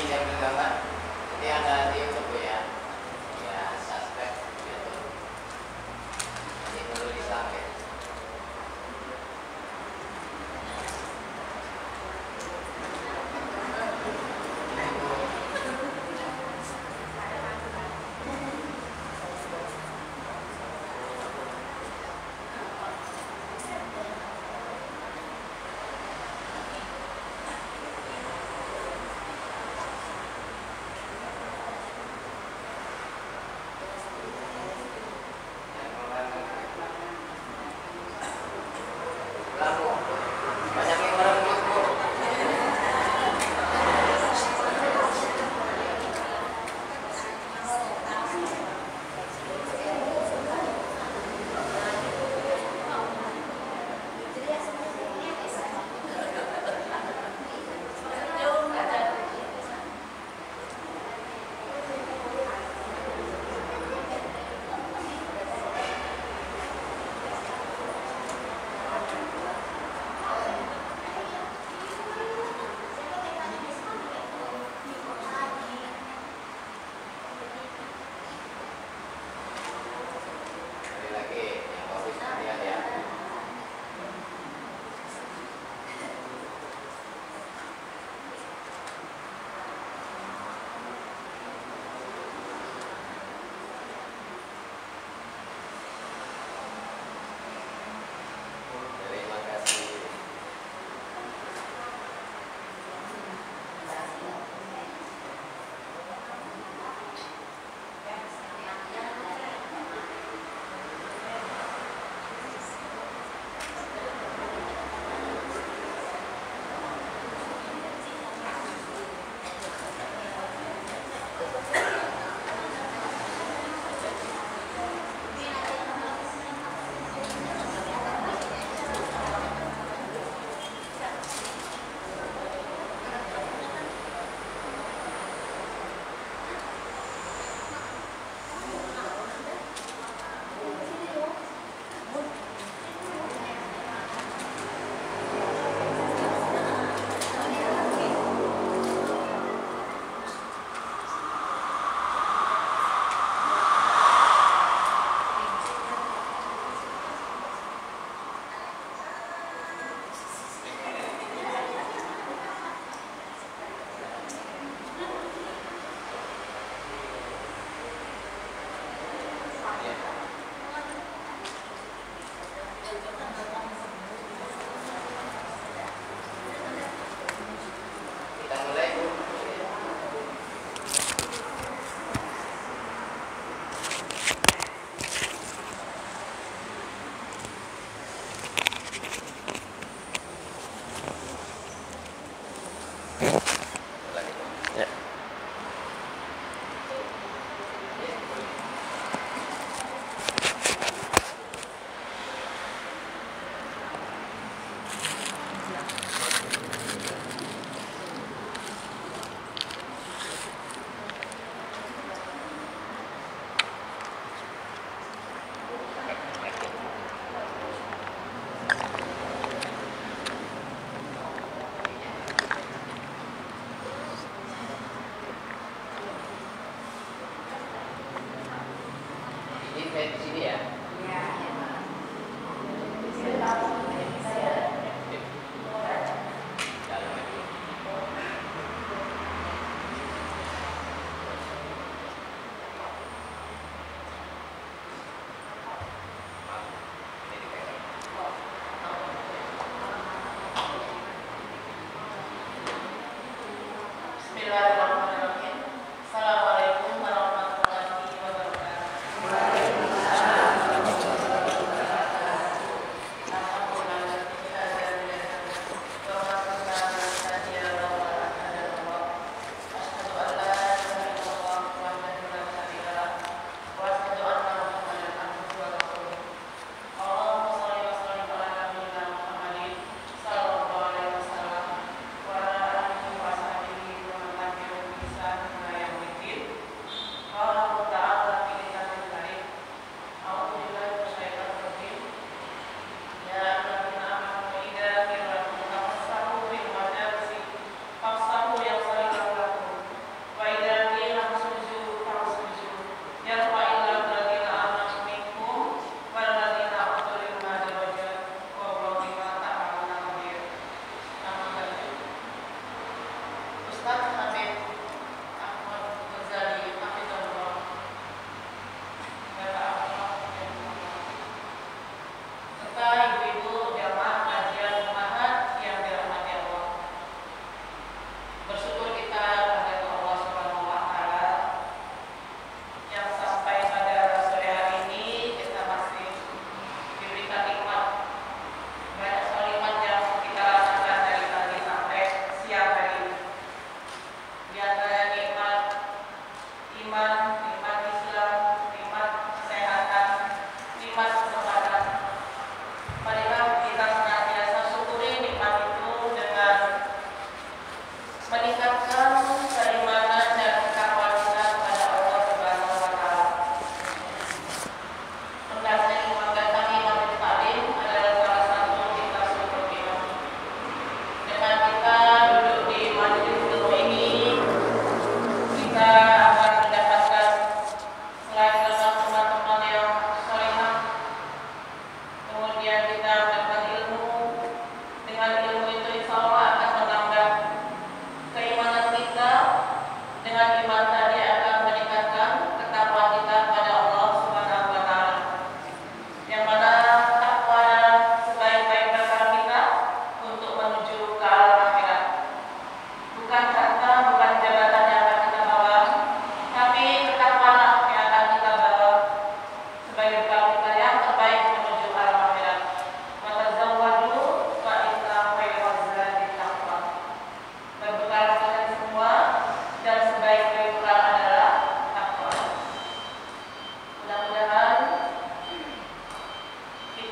diambil gambar. Jadi ada di YouTube ya. Ya, subscribe YouTube. Ini perlu di-subscribe.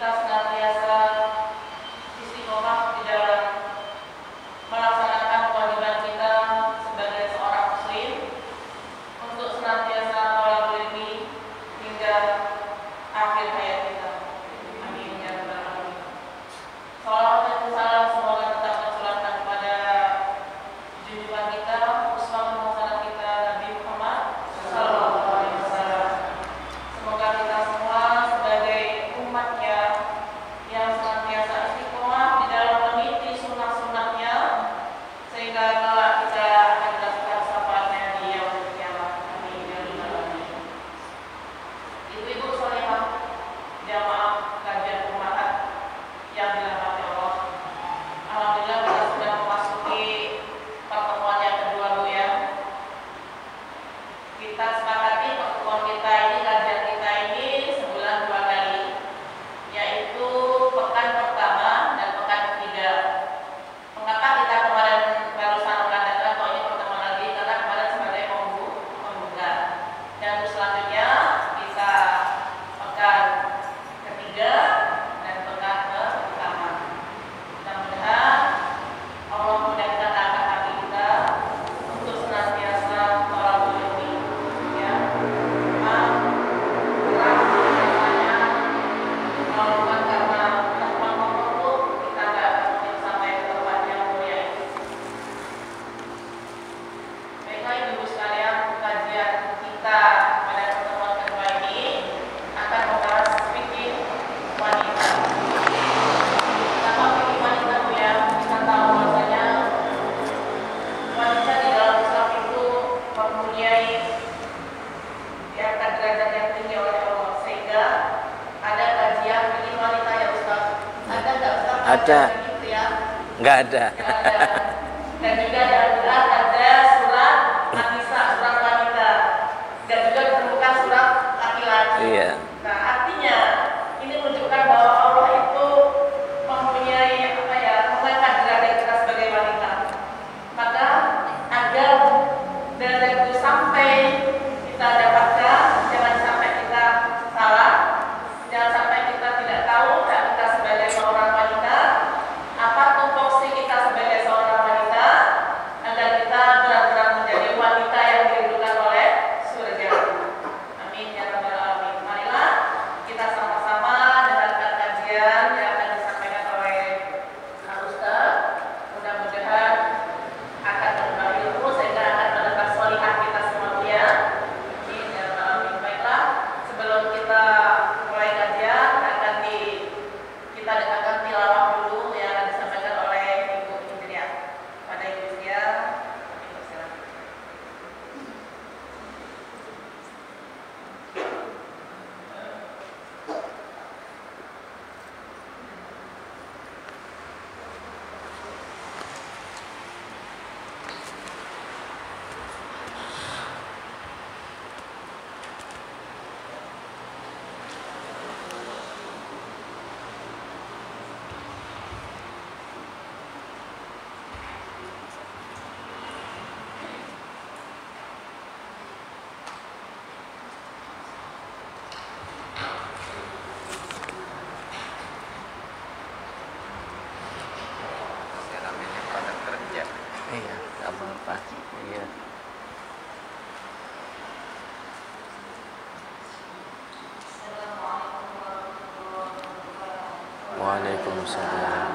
kita senantiasa istiqomah di dalam melaksanakan kewajiban kita sebagai seorang muslim untuk senantiasa thalabul ilmi hingga akhir hayat kita. Amin ya rabbal alamin. Salawat dan salam semoga tetap tercurahkan kepada junjungan kita, uswatun hasanah kita, Nabi Muhammad sallallahu alaihi wasallam. Semoga kita semua sebagai umatnya yang senantiasa istiqomah di dalam meniti sunnah-sunnahnya sehingga kelak kita akan mendapatkan syafaatnya di yaumul qiyamah. Amin ya rabbal alamin. Ibu-ibu salihah jamaah kajian umat yang dirahmati Allah. Alhamdulillah kita sudah memasuki pertemuan yang kedua, Bu ya. Kita sepakati pertemuan kita ini, kajian kita ini sebulan 2 kali, yaitu pekan pertama dan pekan ketiga. Mengapa kita kemarin barusan mengatakan kok ini pertemuan lagi? Karena kemarin sebagai pembuka. Dan untuk selanjutnya kita pekan ketiga dan pekan pertama. Mudah-mudahan Allah mudahkan langkah kaki kita untuk senantiasa thalabul ilmi, ya. Memang berat rasanya kalau bukan karena teman memperlukan kita nggak akan mungkin sampai ke tempat yang mulia itu. Baiklah ibu-ibu sekalian, kajian kita pada pertemuan kedua ini akan membahas fikih wanita. Apa fikih wanita, Bu ya? Kita tahu bahwasanya wanita di dalam Islam itu mempunyai diangkat derajat yang tinggi oleh Allah, sehingga ada kajian fikih wanita ya Ustaz. Ada nggak Ustaz? Ada. Gitu ya? Nggak ada. Nggak ada. Dan juga di Al-Quran ada surat An-Nisa, surat wanita, dan juga ditemukan surat laki-laki. Iya. Nah, artinya ini menunjukkan bahwa Allah itu mempunyai mengangkat derajat kita sebagai wanita. Maka agar derajat itu sampai kita dapatkan, jangan sampai kita salah, jangan sampai kita tidak tahu hak kita sebagai seorang wanita, apa tupoksi kita sebagai seorang wanita, agar kita benar-benar menjadi wanita yang dirindukan oleh surga. Amin ya rabbal alamin. Marilah kita sama-sama dengarkan kajian yang akan disampaikan oleh Pak Ustaz. Mudah-mudahan akan menambah ilmu sehingga akan menambah sholihah kita semua ya. Amin ya rabbal alamin. Baiklah, sebelum kita mulai kajian kita dengarkan tilawah dulu yang akan disampaikan oleh Ibu Indrian. Pada Ibu Indrian, Ibu silakan. Namanya pada kerja. Iya, nggak apa-apa. Iya. Waalaikumsalam.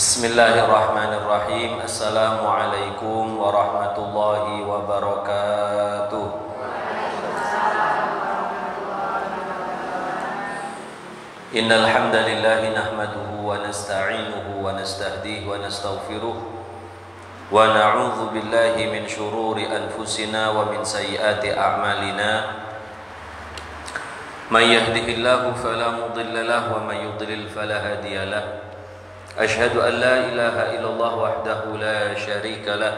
Bismillahirrahmanirrahim. Assalamualaikum warahmatullahi wabarakatuh. Innal hamdalillah nahmaduhu wa nasta'inuhu wa nastahdihi wa nastaghfiruh wa na'udzu billahi min shururi anfusina wa min sayyiati a'malina. May yahdihillahu fala mudilla lahu wa may yudlil fala hadiya lahu. أشهد أن لا إله إلا الله وحده لا شريك له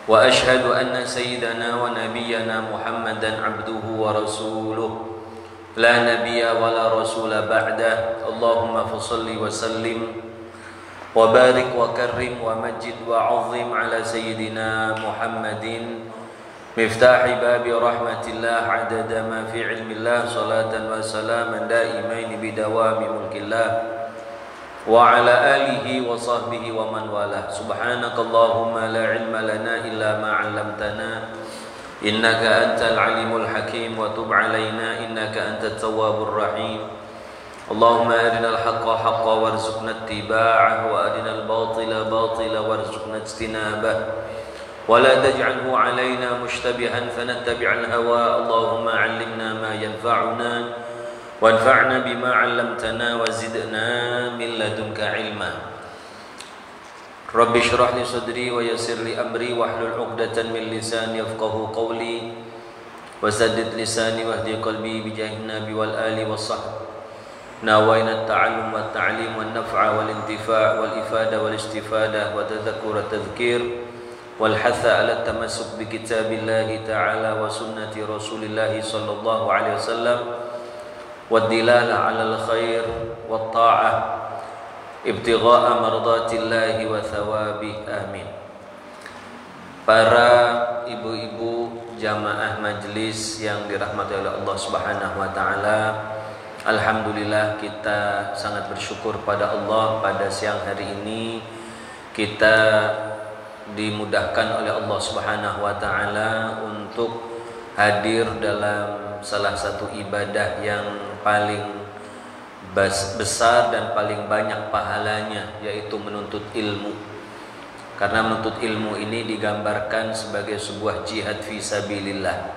وأشهد أن سيدنا ونبينا محمدا عبده ورسوله لا نبي ولا رسول بعده اللهم فصل وسلم وبارك وكرم ومجد وعظم على سيدنا محمد مفتاح باب رحمة الله عدد ما في علم الله صلاة وسلاما دائمين بدوام ملك الله وعلى آله وصحبه ومن والاه. سبحانك اللهم لا علم لنا إلا ما علمتنا إنك أنت العليم الحكيم وتب علينا إنك أنت التواب الرحيم. اللهم أرنا الحق حقا وارزقنا اتباعه وأرنا الباطل باطلا وارزقنا اجتنابه ولا تجعله علينا مشتبها فنتبع الهوى. اللهم علمنا ما ينفعنا وانفعنا بما علمتنا وزدنا من لدنك علما. رب اشرح لي صدري ويسر لي أمري واحلل عقدة من لساني يفقهوا قولي وسدد لساني واهدي قلبي بجاه النبي والآل والصحب. ناوينا التعلم والتعليم والنفع والانتفاع والإفادة والاستفادة وتذكر التذكير والحث على التمسك بكتاب الله تعالى وسنة رسول الله صلى الله عليه وسلم والدلالة على الخير والطاعة ابتغاء مرضات الله وثوابه. Amin. Para ibu-ibu jamaah majelis yang dirahmati oleh Allah Subhanahu wa taala, alhamdulillah kita sangat bersyukur pada Allah pada siang hari ini kita dimudahkan oleh Allah Subhanahu wa taala untuk hadir dalam salah satu ibadah yang paling besar dan paling banyak pahalanya, yaitu menuntut ilmu. Karena menuntut ilmu ini digambarkan sebagai sebuah jihad fi sabilillah.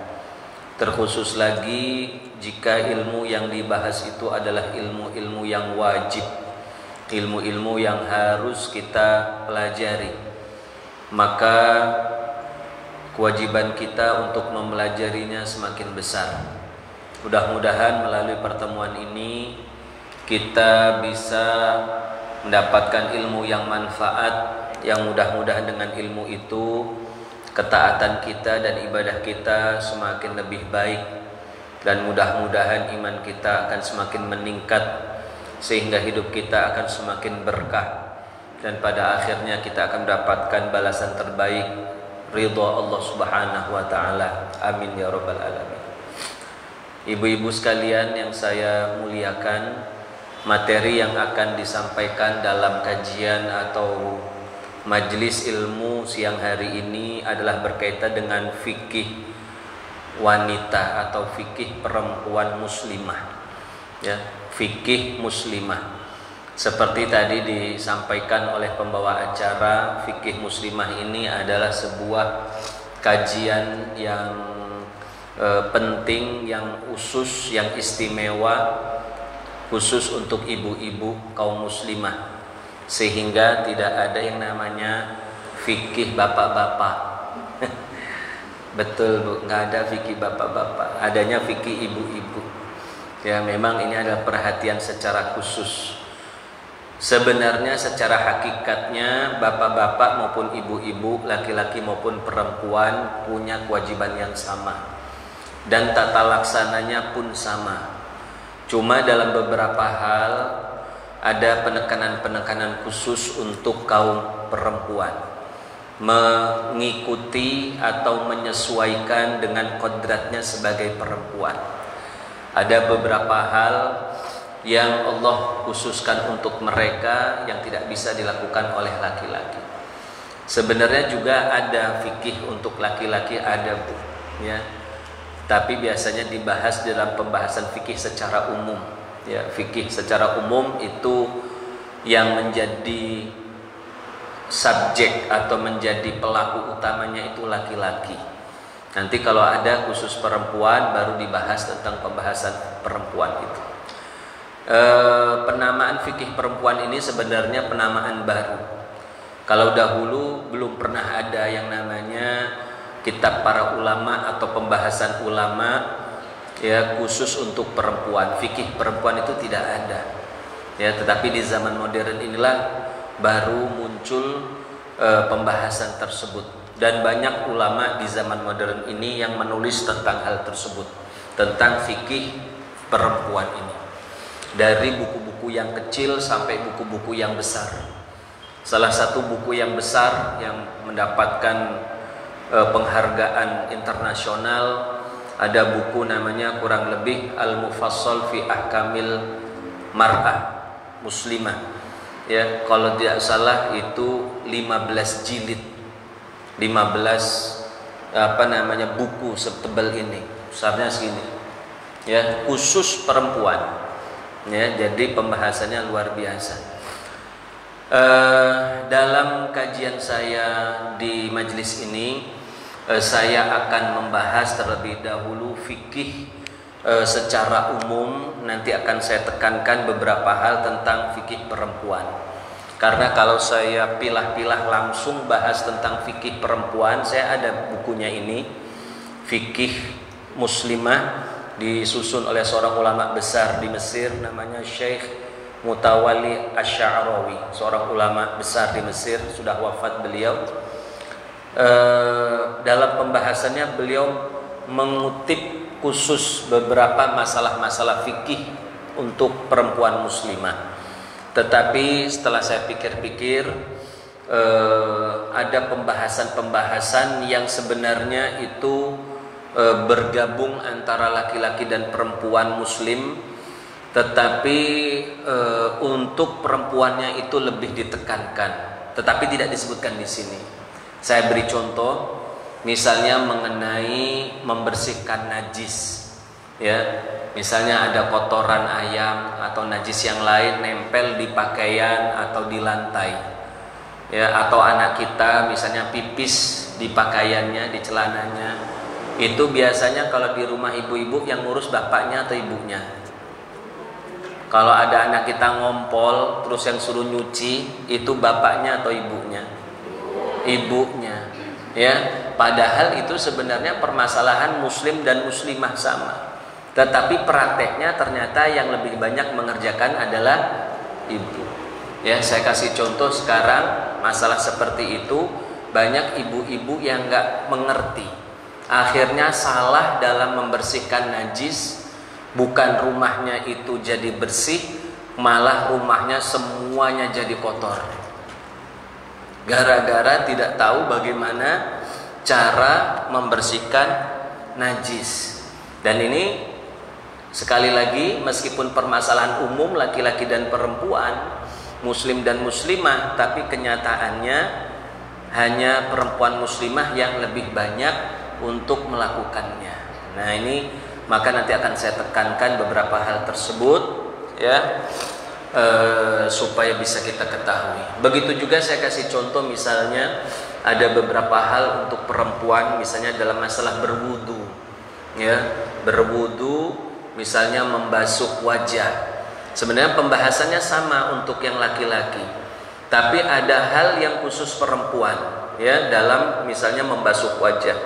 Terkhusus lagi jika ilmu yang dibahas itu adalah ilmu-ilmu yang wajib, ilmu-ilmu yang harus kita pelajari, maka kewajiban kita untuk mempelajarinya semakin besar. Mudah-mudahan melalui pertemuan ini kita bisa mendapatkan ilmu yang manfaat, yang mudah-mudahan dengan ilmu itu ketaatan kita dan ibadah kita semakin lebih baik, dan mudah-mudahan iman kita akan semakin meningkat sehingga hidup kita akan semakin berkah, dan pada akhirnya kita akan mendapatkan balasan terbaik, ridha Allah Subhanahu wa taala. Amin ya rabbal alamin. Ibu-ibu sekalian yang saya muliakan, materi yang akan disampaikan dalam kajian atau majelis ilmu siang hari ini adalah berkaitan dengan fikih wanita atau fikih perempuan muslimah, ya, fikih muslimah. Seperti tadi disampaikan oleh pembawa acara, fikih muslimah ini adalah sebuah kajian yang penting, yang khusus, yang istimewa, khusus untuk ibu-ibu kaum muslimah, sehingga tidak ada yang namanya fikih bapak-bapak. Betul Bu, nggak ada fikih bapak-bapak, adanya fikih ibu-ibu. Ya, memang ini adalah perhatian secara khusus. Sebenarnya secara hakikatnya bapak-bapak maupun ibu-ibu, laki-laki maupun perempuan punya kewajiban yang sama. Dan tata laksananya pun sama. Cuma dalam beberapa hal ada penekanan-penekanan khusus untuk kaum perempuan, mengikuti atau menyesuaikan dengan kodratnya sebagai perempuan. Ada beberapa hal yang Allah khususkan untuk mereka yang tidak bisa dilakukan oleh laki-laki. Sebenarnya juga ada fikih untuk laki-laki, ada Bu, ya. Tapi biasanya dibahas dalam pembahasan fikih secara umum. Ya, fikih secara umum itu yang menjadi subjek atau menjadi pelaku utamanya itu laki-laki. Nanti kalau ada khusus perempuan baru dibahas tentang pembahasan perempuan itu. Penamaan fikih perempuan ini sebenarnya penamaan baru. Kalau dahulu belum pernah ada yang namanya kitab para ulama atau pembahasan ulama ya khusus untuk perempuan. Fikih perempuan itu tidak ada. Ya, tetapi di zaman modern inilah baru muncul pembahasan tersebut. Dan banyak ulama di zaman modern ini yang menulis tentang hal tersebut, tentang fikih perempuan ini, dari buku-buku yang kecil sampai buku-buku yang besar. Salah satu buku yang besar yang mendapatkan penghargaan internasional, ada buku namanya kurang lebih Al-Mufassal fi Ahkamil Mar'ah Muslimah. Ya, kalau tidak salah itu 15 jilid. 15 buku setebal ini, besarnya segini. Ya, khusus perempuan. Ya, jadi pembahasannya luar biasa. Dalam kajian saya di majelis ini, saya akan membahas terlebih dahulu fikih secara umum. Nanti akan saya tekankan beberapa hal tentang fikih perempuan. Karena kalau saya pilah-pilah langsung bahas tentang fikih perempuan, saya ada bukunya ini, Fikih Muslimah, disusun oleh seorang ulama besar di Mesir namanya Syekh Mutawalli Asy-Sya'rawi, seorang ulama besar di Mesir, sudah wafat beliau. Dalam pembahasannya beliau mengutip khusus beberapa masalah-masalah fikih untuk perempuan muslimah. Tetapi setelah saya pikir-pikir, ada pembahasan-pembahasan yang sebenarnya itu bergabung antara laki-laki dan perempuan muslim, tetapi untuk perempuannya itu lebih ditekankan, tetapi tidak disebutkan di sini. Saya beri contoh, misalnya mengenai membersihkan najis, ya. Misalnya ada kotoran ayam atau najis yang lain nempel di pakaian atau di lantai, ya, atau anak kita misalnya pipis di pakaiannya, di celananya. Itu biasanya kalau di rumah ibu-ibu yang ngurus bapaknya atau ibunya. Kalau ada anak kita ngompol terus yang suruh nyuci, itu bapaknya atau ibunya? Ibunya. Ya, padahal itu sebenarnya permasalahan muslim dan muslimah sama. Tetapi prakteknya ternyata yang lebih banyak mengerjakan adalah ibu. Ya, saya kasih contoh sekarang masalah seperti itu, banyak ibu-ibu yang nggak mengerti. Akhirnya salah dalam membersihkan najis, bukan rumahnya itu jadi bersih, malah rumahnya semuanya jadi kotor. Gara-gara tidak tahu bagaimana cara membersihkan najis. Dan ini sekali lagi, meskipun permasalahan umum laki-laki dan perempuan, muslim dan muslimah, tapi kenyataannya hanya perempuan muslimah yang lebih banyak untuk melakukannya. Nah, ini maka nanti akan saya tekankan beberapa hal tersebut, ya, supaya bisa kita ketahui. Begitu juga saya kasih contoh, misalnya ada beberapa hal untuk perempuan, misalnya dalam masalah berwudu, ya, berwudu. Misalnya membasuh wajah. Sebenarnya pembahasannya sama untuk yang laki-laki, tapi ada hal yang khusus perempuan, ya, dalam misalnya membasuh wajah.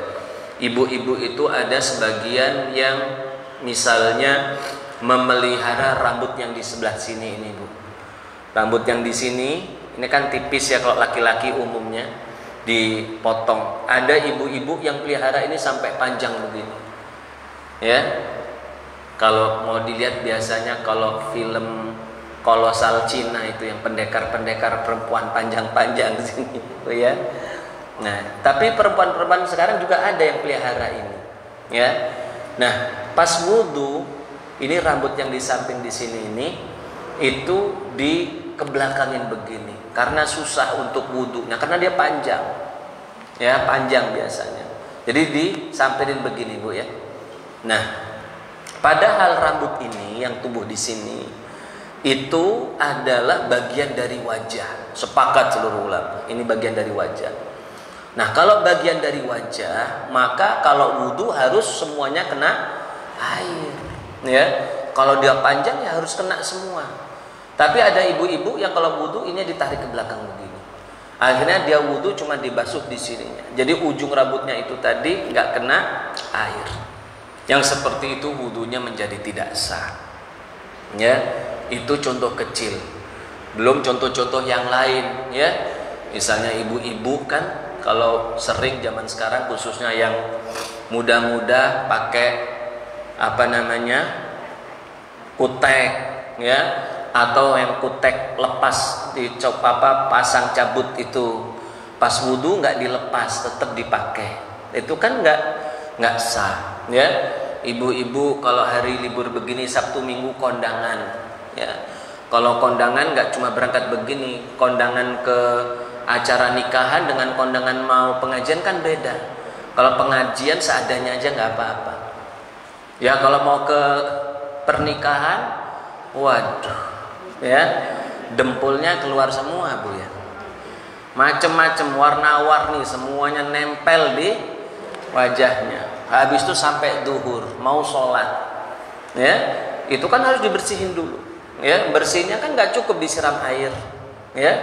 Ibu-ibu itu ada sebagian yang misalnya memelihara rambut yang di sebelah sini ini Bu. Rambut yang di sini ini kan tipis ya kalau laki-laki umumnya dipotong. Ada ibu-ibu yang pelihara ini sampai panjang begini. Ya. Kalau mau dilihat biasanya kalau film kolosal Cina itu yang pendekar-pendekar perempuan panjang-panjang di sini, ya. Nah, tapi perempuan-perempuan sekarang juga ada yang pelihara ini, ya. Nah, pas wudu ini rambut yang di samping di sini ini itu dikebelakangin begini karena susah untuk wudunya karena dia panjang, ya panjang biasanya. Jadi disampirin begini Bu ya. Nah, padahal rambut ini yang tumbuh di sini itu adalah bagian dari wajah. Sepakat seluruh ulama, ini bagian dari wajah. Nah, kalau bagian dari wajah, maka kalau wudu harus semuanya kena air, ya. Kalau dia panjang ya harus kena semua. Tapi ada ibu-ibu yang kalau wudu ini ditarik ke belakang begini. Akhirnya dia wudu cuma dibasuh di sininya. Jadi ujung rambutnya itu tadi nggak kena air. Yang seperti itu wudunya menjadi tidak sah. Ya, itu contoh kecil. Belum contoh-contoh yang lain, ya. Misalnya ibu-ibu kan kalau sering zaman sekarang khususnya yang muda-muda pakai apa namanya? Kutek, ya, atau yang kutek lepas pasang cabut itu pas wudu nggak dilepas tetap dipakai. Itu kan nggak sah, ya. Ibu-ibu kalau hari libur begini Sabtu Minggu kondangan, ya. Kalau kondangan nggak cuma berangkat begini, kondangan ke acara nikahan dengan kondangan mau pengajian kan beda. Kalau pengajian seadanya aja nggak apa-apa. Ya kalau mau ke pernikahan, waduh, ya dempulnya keluar semua Bu ya. Macem-macem warna-warni semuanya nempel di wajahnya. Habis itu sampai duhur mau sholat, ya itu kan harus dibersihin dulu. Ya bersihnya kan nggak cukup disiram air, ya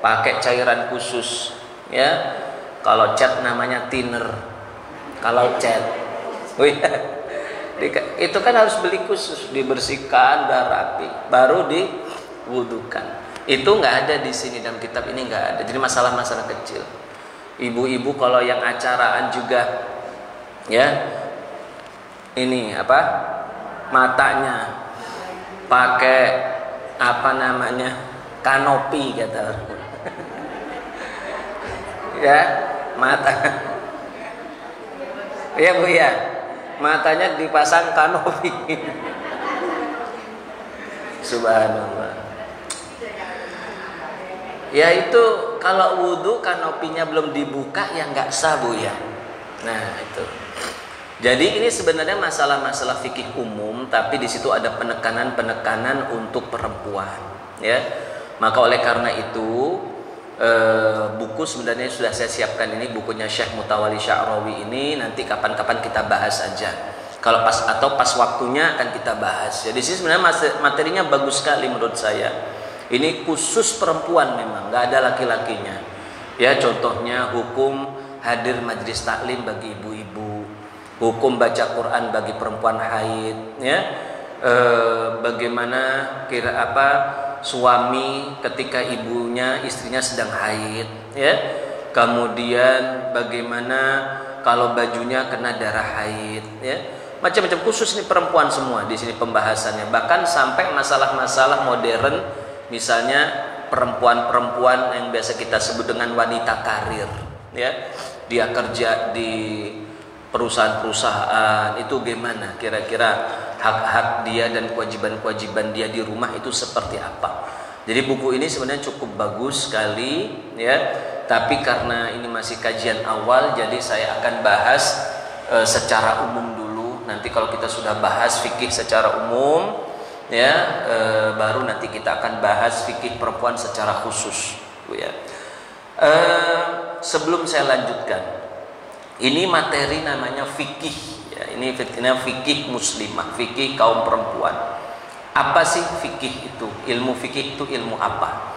pakai cairan khusus, ya kalau cat namanya thinner, kalau cat, itu kan harus beli khusus, dibersihkan udah rapi, baru diwudukan. Itu nggak ada di sini dalam kitab ini nggak ada. Jadi masalah-masalah kecil. Ibu-ibu kalau yang acaraan juga, ya ini apa matanya pakai apa namanya kanopi kata orang. Ya mata ya Bu ya matanya dipasang kanopi. Subhanallah. Ya itu kalau wudu kanopinya belum dibuka ya nggak sah Bu ya. Nah itu. Jadi ini sebenarnya masalah-masalah fikih umum, tapi di situ ada penekanan-penekanan untuk perempuan, ya. Maka oleh karena itu buku sebenarnya sudah saya siapkan ini bukunya Syekh Mutawalli Sya'rawi ini nanti kapan-kapan kita bahas aja. Kalau pas waktunya akan kita bahas. Jadi sini sebenarnya materinya bagus sekali menurut saya. Ini khusus perempuan memang, nggak ada laki-lakinya. Ya contohnya hukum hadir majelis taklim bagi ibu-ibu, hukum baca Quran bagi perempuan haid, ya. Bagaimana suami ketika istrinya sedang haid, ya. Kemudian bagaimana kalau bajunya kena darah haid, ya. Macam-macam khusus nih perempuan semua di sini pembahasannya. Bahkan sampai masalah-masalah modern, misalnya perempuan-perempuan yang biasa kita sebut dengan wanita karir, ya. Dia kerja di perusahaan-perusahaan itu gimana kira-kira hak-hak dia dan kewajiban-kewajiban dia di rumah itu seperti apa. Jadi buku ini sebenarnya cukup bagus sekali, ya. Tapi karena ini masih kajian awal, jadi saya akan bahas secara umum dulu. Nanti kalau kita sudah bahas fikih secara umum, ya baru nanti kita akan bahas fikih perempuan secara khusus, ya. Sebelum saya lanjutkan, ini materi namanya fikih, ya. Ini fikih muslimah, fikih kaum perempuan. Apa sih fikih itu? Ilmu fikih itu ilmu apa?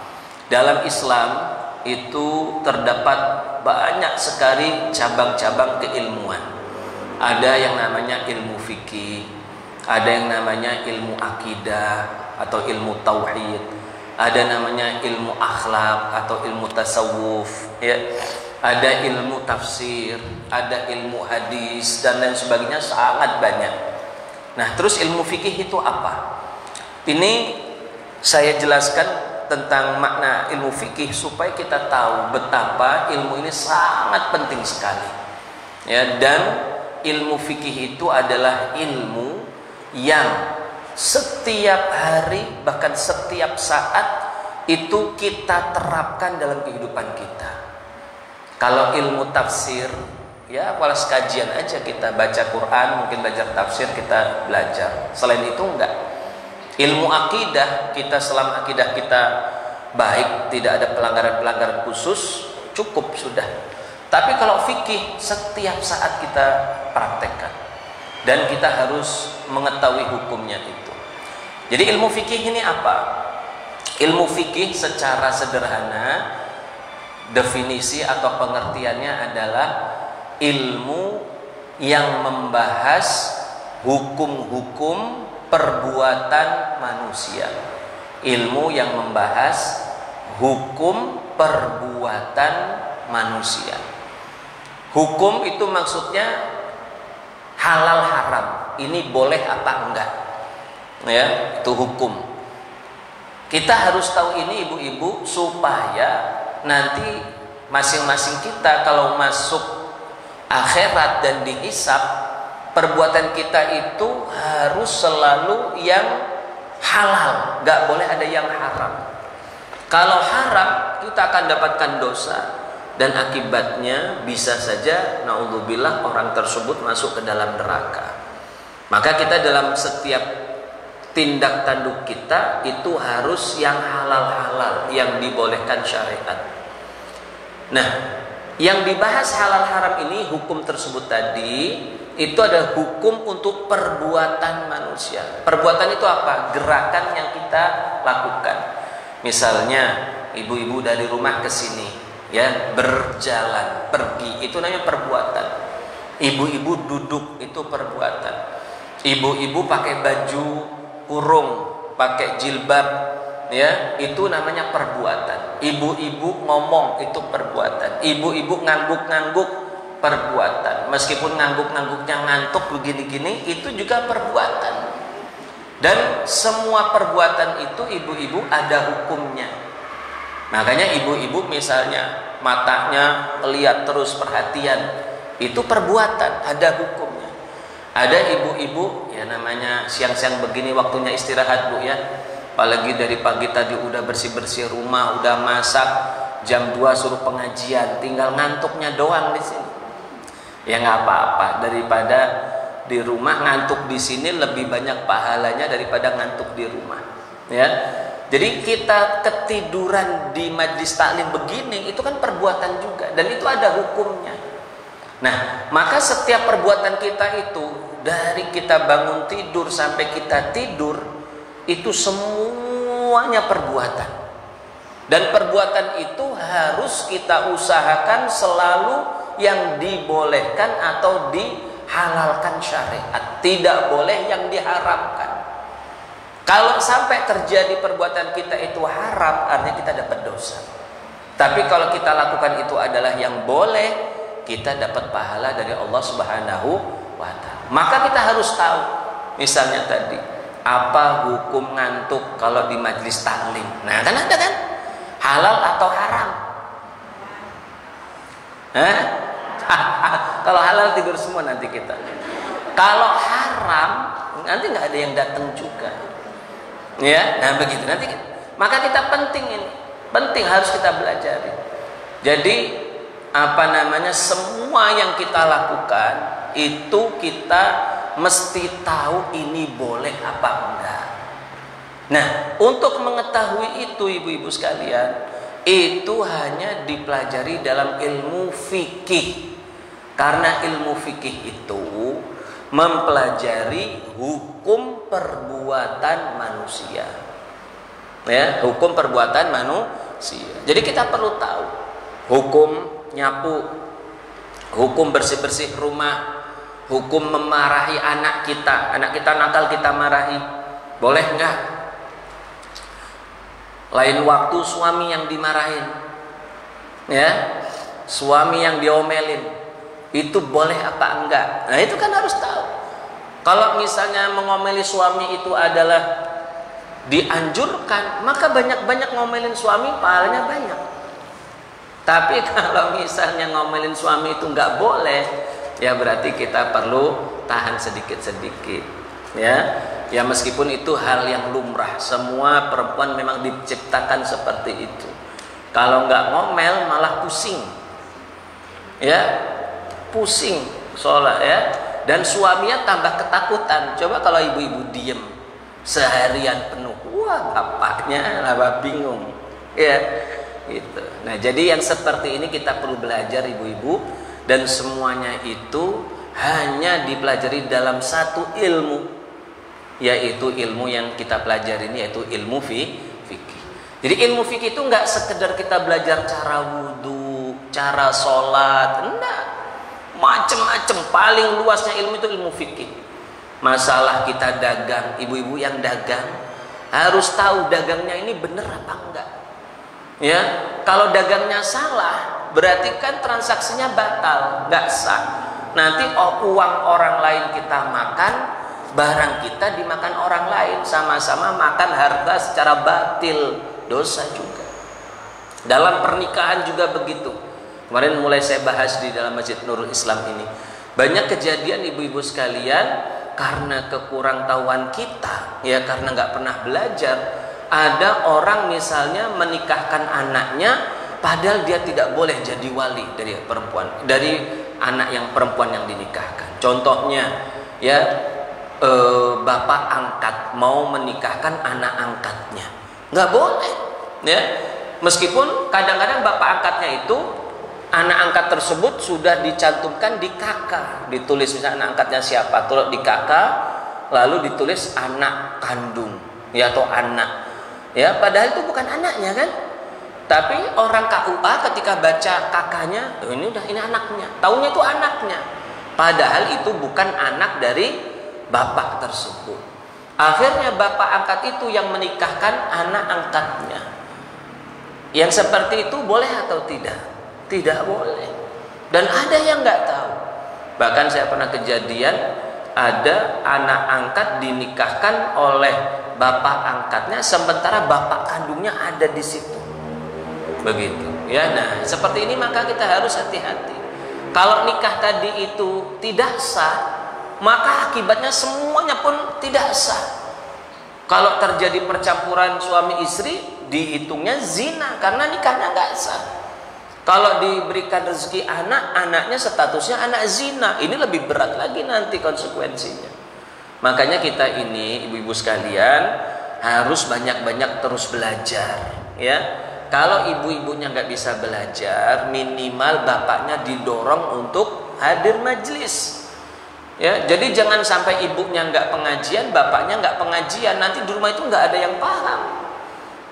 Dalam Islam itu terdapat banyak sekali cabang-cabang keilmuan. Ada yang namanya ilmu fikih, Ada yang namanya ilmu akidah atau ilmu tauhid, ada namanya ilmu akhlak atau ilmu tasawuf, ya. Ada ilmu tafsir, ada ilmu hadis dan lain sebagainya, sangat banyak. Nah, terus ilmu fikih itu apa? Ini saya jelaskan tentang makna ilmu fikih supaya kita tahu betapa ilmu ini sangat penting sekali. Ya, dan ilmu fikih itu adalah ilmu yang setiap hari bahkan setiap saat itu kita terapkan dalam kehidupan kita. Kalau ilmu tafsir, ya walau kajian aja, kita baca Quran, mungkin belajar tafsir, kita belajar. Selain itu enggak. Ilmu akidah, kita selama akidah kita baik, tidak ada pelanggaran-pelanggaran khusus, cukup sudah. Tapi kalau fikih setiap saat kita praktekkan dan kita harus mengetahui hukumnya itu. Jadi ilmu fikih ini apa? Ilmu fikih secara sederhana definisi atau pengertiannya adalah ilmu yang membahas hukum-hukum perbuatan manusia. Ilmu yang membahas hukum perbuatan manusia. Hukum itu maksudnya halal haram, ini boleh apa enggak, ya, itu hukum. Kita harus tahu ini ibu-ibu supaya nanti masing-masing kita kalau masuk akhirat dan dihisab, perbuatan kita itu harus selalu yang halal, enggak boleh ada yang haram. Kalau haram kita akan dapatkan dosa. Dan akibatnya bisa saja naudzubillah orang tersebut masuk ke dalam neraka. Maka kita dalam setiap tindak tanduk kita itu harus yang halal-halal, yang dibolehkan syariat. Nah, yang dibahas halal haram ini, hukum tersebut tadi itu ada hukum untuk perbuatan manusia. Perbuatan itu apa? Gerakan yang kita lakukan. Misalnya ibu-ibu dari rumah ke sini, ya, berjalan, pergi, itu namanya perbuatan. Ibu-ibu duduk, itu perbuatan. Ibu-ibu pakai baju kurung, pakai jilbab, ya, itu namanya perbuatan. Ibu-ibu ngomong, itu perbuatan. Ibu-ibu ngangguk-ngangguk, perbuatan. Meskipun ngangguk-ngangguknya ngantuk begini-gini, itu juga perbuatan. Dan semua perbuatan itu ibu-ibu ada hukumnya. Makanya ibu-ibu misalnya matanya lihat terus, perhatian, itu perbuatan, ada hukumnya. Ada ibu-ibu ya namanya siang-siang begini waktunya istirahat, Bu, ya. Apalagi dari pagi tadi udah bersih-bersih rumah, udah masak, jam 2 suruh pengajian, tinggal ngantuknya doang di sini. Ya nggak apa-apa, daripada di rumah ngantuk di sini lebih banyak pahalanya daripada ngantuk di rumah, ya. Jadi kita ketiduran di majlis taklim begini itu kan perbuatan juga, dan itu ada hukumnya. Nah, maka setiap perbuatan kita itu dari kita bangun tidur sampai kita tidur itu semuanya perbuatan. Dan perbuatan itu harus kita usahakan selalu yang dibolehkan atau dihalalkan syariat, tidak boleh yang diharamkan. Kalau sampai terjadi perbuatan kita itu haram, artinya kita dapat dosa. Tapi kalau kita lakukan itu adalah yang boleh, kita dapat pahala dari Allah Subhanahu wa Ta'ala. Maka kita harus tahu, misalnya tadi, apa hukum ngantuk kalau di majlis taklim. Nah, kan ada kan? Halal atau haram? Kalau halal tidur semua nanti kita. Kalau haram, nanti nggak ada yang datang juga. Ya, nah begitu nanti. Maka kita penting harus kita belajar. Jadi semua yang kita lakukan itu kita mesti tahu ini boleh apa enggak. Nah, untuk mengetahui itu ibu-ibu sekalian, itu hanya dipelajari dalam ilmu fikih. Karena ilmu fikih itu mempelajari hukum perbuatan manusia, ya, hukum perbuatan manusia. Jadi kita perlu tahu hukum nyapu, hukum bersih-bersih rumah, Hukum memarahi anak kita nakal kita marahi, boleh nggak? Lain waktu suami yang dimarahin, ya, suami yang diomelin, itu boleh apa enggak? Nah itu kan harus tahu. Kalau misalnya mengomeli suami itu adalah dianjurkan, maka banyak-banyak ngomelin suami, pahalanya banyak. Tapi kalau misalnya ngomelin suami itu nggak boleh, ya berarti kita perlu tahan sedikit-sedikit, ya. Ya meskipun itu hal yang lumrah, semua perempuan memang diciptakan seperti itu. Kalau nggak ngomel malah pusing, ya, pusing sholat, ya. Dan suaminya tambah ketakutan. Coba kalau ibu-ibu diem seharian penuh, wah bapaknya lah bingung, ya, gitu. Nah jadi yang seperti ini kita perlu belajar ibu-ibu, dan semuanya itu hanya dipelajari dalam satu ilmu, yaitu ilmu yang kita pelajari ini, yaitu ilmu fikih. Jadi ilmu fikih itu nggak sekedar kita belajar cara wudhu, cara sholat, enggak, macem-macem. Paling luasnya ilmu itu ilmu fikih. Masalah kita dagang, ibu-ibu yang dagang harus tahu dagangnya ini bener apa enggak, ya. Kalau dagangnya salah, berarti kan transaksinya batal, nggak sah. Nanti uang orang lain kita makan, barang kita dimakan orang lain, sama-sama makan harta secara batil, dosa juga. Dalam pernikahan juga begitu. Kemarin mulai saya bahas di dalam Masjid Nurul Islam ini, banyak kejadian ibu-ibu sekalian karena kekurangtahuan kita, ya, karena nggak pernah belajar. Ada orang misalnya menikahkan anaknya, padahal dia tidak boleh jadi wali dari perempuan, dari anak yang perempuan yang dinikahkan. Contohnya, ya, bapak angkat mau menikahkan anak angkatnya, nggak boleh, ya. Meskipun kadang-kadang bapak angkatnya itu, anak angkat tersebut sudah dicantumkan di kakak, ditulis misalnya anak angkatnya siapa, turut di kakak, lalu ditulis anak kandung, ya, atau anak, ya, padahal itu bukan anaknya kan. Tapi orang KUA ketika baca kakaknya, oh, ini anaknya, taunya itu anaknya, padahal itu bukan anak dari bapak tersebut. Akhirnya bapak angkat itu yang menikahkan anak angkatnya. Yang seperti itu boleh atau tidak? Tidak boleh. Dan ada yang nggak tahu. Bahkan saya pernah kejadian, ada anak angkat dinikahkan oleh bapak angkatnya, sementara bapak kandungnya ada di situ. Begitu, ya. Nah, seperti ini maka kita harus hati-hati. Kalau nikah tadi itu tidak sah, maka akibatnya semuanya pun tidak sah. Kalau terjadi percampuran suami istri, dihitungnya zina karena nikahnya nggak sah. Kalau diberikan rezeki anak, anaknya statusnya anak zina, ini lebih berat lagi nanti konsekuensinya. Makanya kita ini, ibu-ibu sekalian, harus banyak-banyak terus belajar, ya. Kalau ibu-ibunya nggak bisa belajar, minimal bapaknya didorong untuk hadir majelis, ya. Jadi jangan sampai ibunya nggak pengajian, bapaknya nggak pengajian, nanti di rumah itu nggak ada yang paham.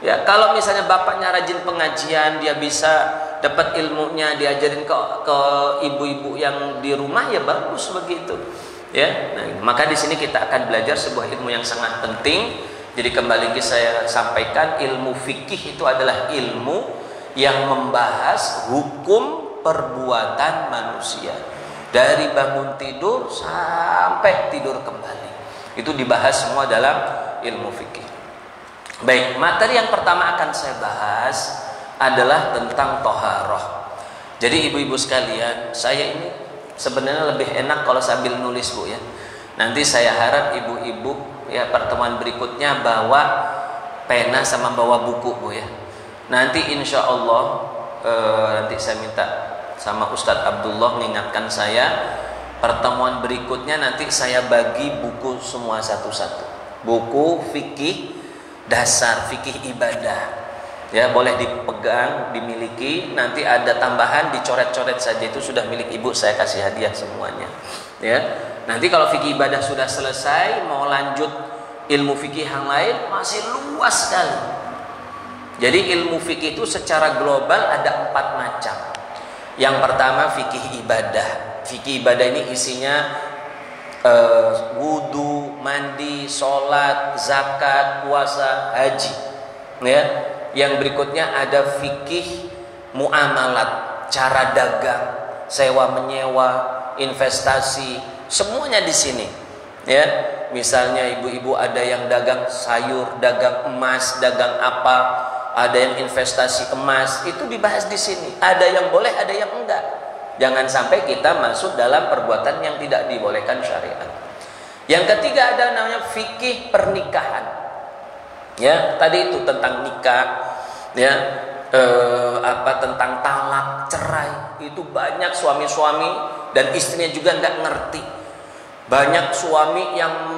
Ya, kalau misalnya bapaknya rajin pengajian, dia bisa dapat ilmunya, diajarin ke ibu-ibu yang di rumah, ya bagus begitu. Ya, nah, maka di sini kita akan belajar sebuah ilmu yang sangat penting. Jadi kembali lagi saya sampaikan, ilmu fikih itu adalah ilmu yang membahas hukum perbuatan manusia dari bangun tidur sampai tidur kembali. Itu dibahas semua dalam ilmu fikih. Baik, materi yang pertama akan saya bahas adalah tentang toharoh. Jadi ibu-ibu sekalian, saya ini sebenarnya lebih enak kalau sambil nulis, Bu, ya. Nanti saya harap ibu-ibu, ya, pertemuan berikutnya bawa pena sama bawa buku, Bu, ya. Nanti insya Allah nanti saya minta sama Ustadz Abdullah mengingatkan saya, pertemuan berikutnya nanti saya bagi buku semua satu-satu. Buku fikih dasar, fikih ibadah, ya, boleh dipegang, dimiliki. Nanti ada tambahan, dicoret-coret saja, itu sudah milik ibu, saya kasih hadiah semuanya, ya. Nanti kalau fikih ibadah sudah selesai, mau lanjut ilmu fikih yang lain, masih luas sekali. Jadi ilmu fikih itu secara global ada 4 macam. Yang pertama fikih ibadah. Fikih ibadah ini isinya wudu, mandi, sholat, zakat, puasa, haji. Ya, yang berikutnya ada fikih muamalat, cara dagang, sewa menyewa, investasi, semuanya di sini. Ya, misalnya ibu-ibu ada yang dagang sayur, dagang emas, dagang apa, ada yang investasi emas, itu dibahas di sini. Ada yang boleh, ada yang enggak. Jangan sampai kita masuk dalam perbuatan yang tidak dibolehkan syariat. Yang ketiga ada namanya fikih pernikahan. Ya, tadi itu tentang nikah, ya, tentang talak, cerai. Itu banyak suami-suami dan istrinya juga nggak ngerti. Banyak suami yang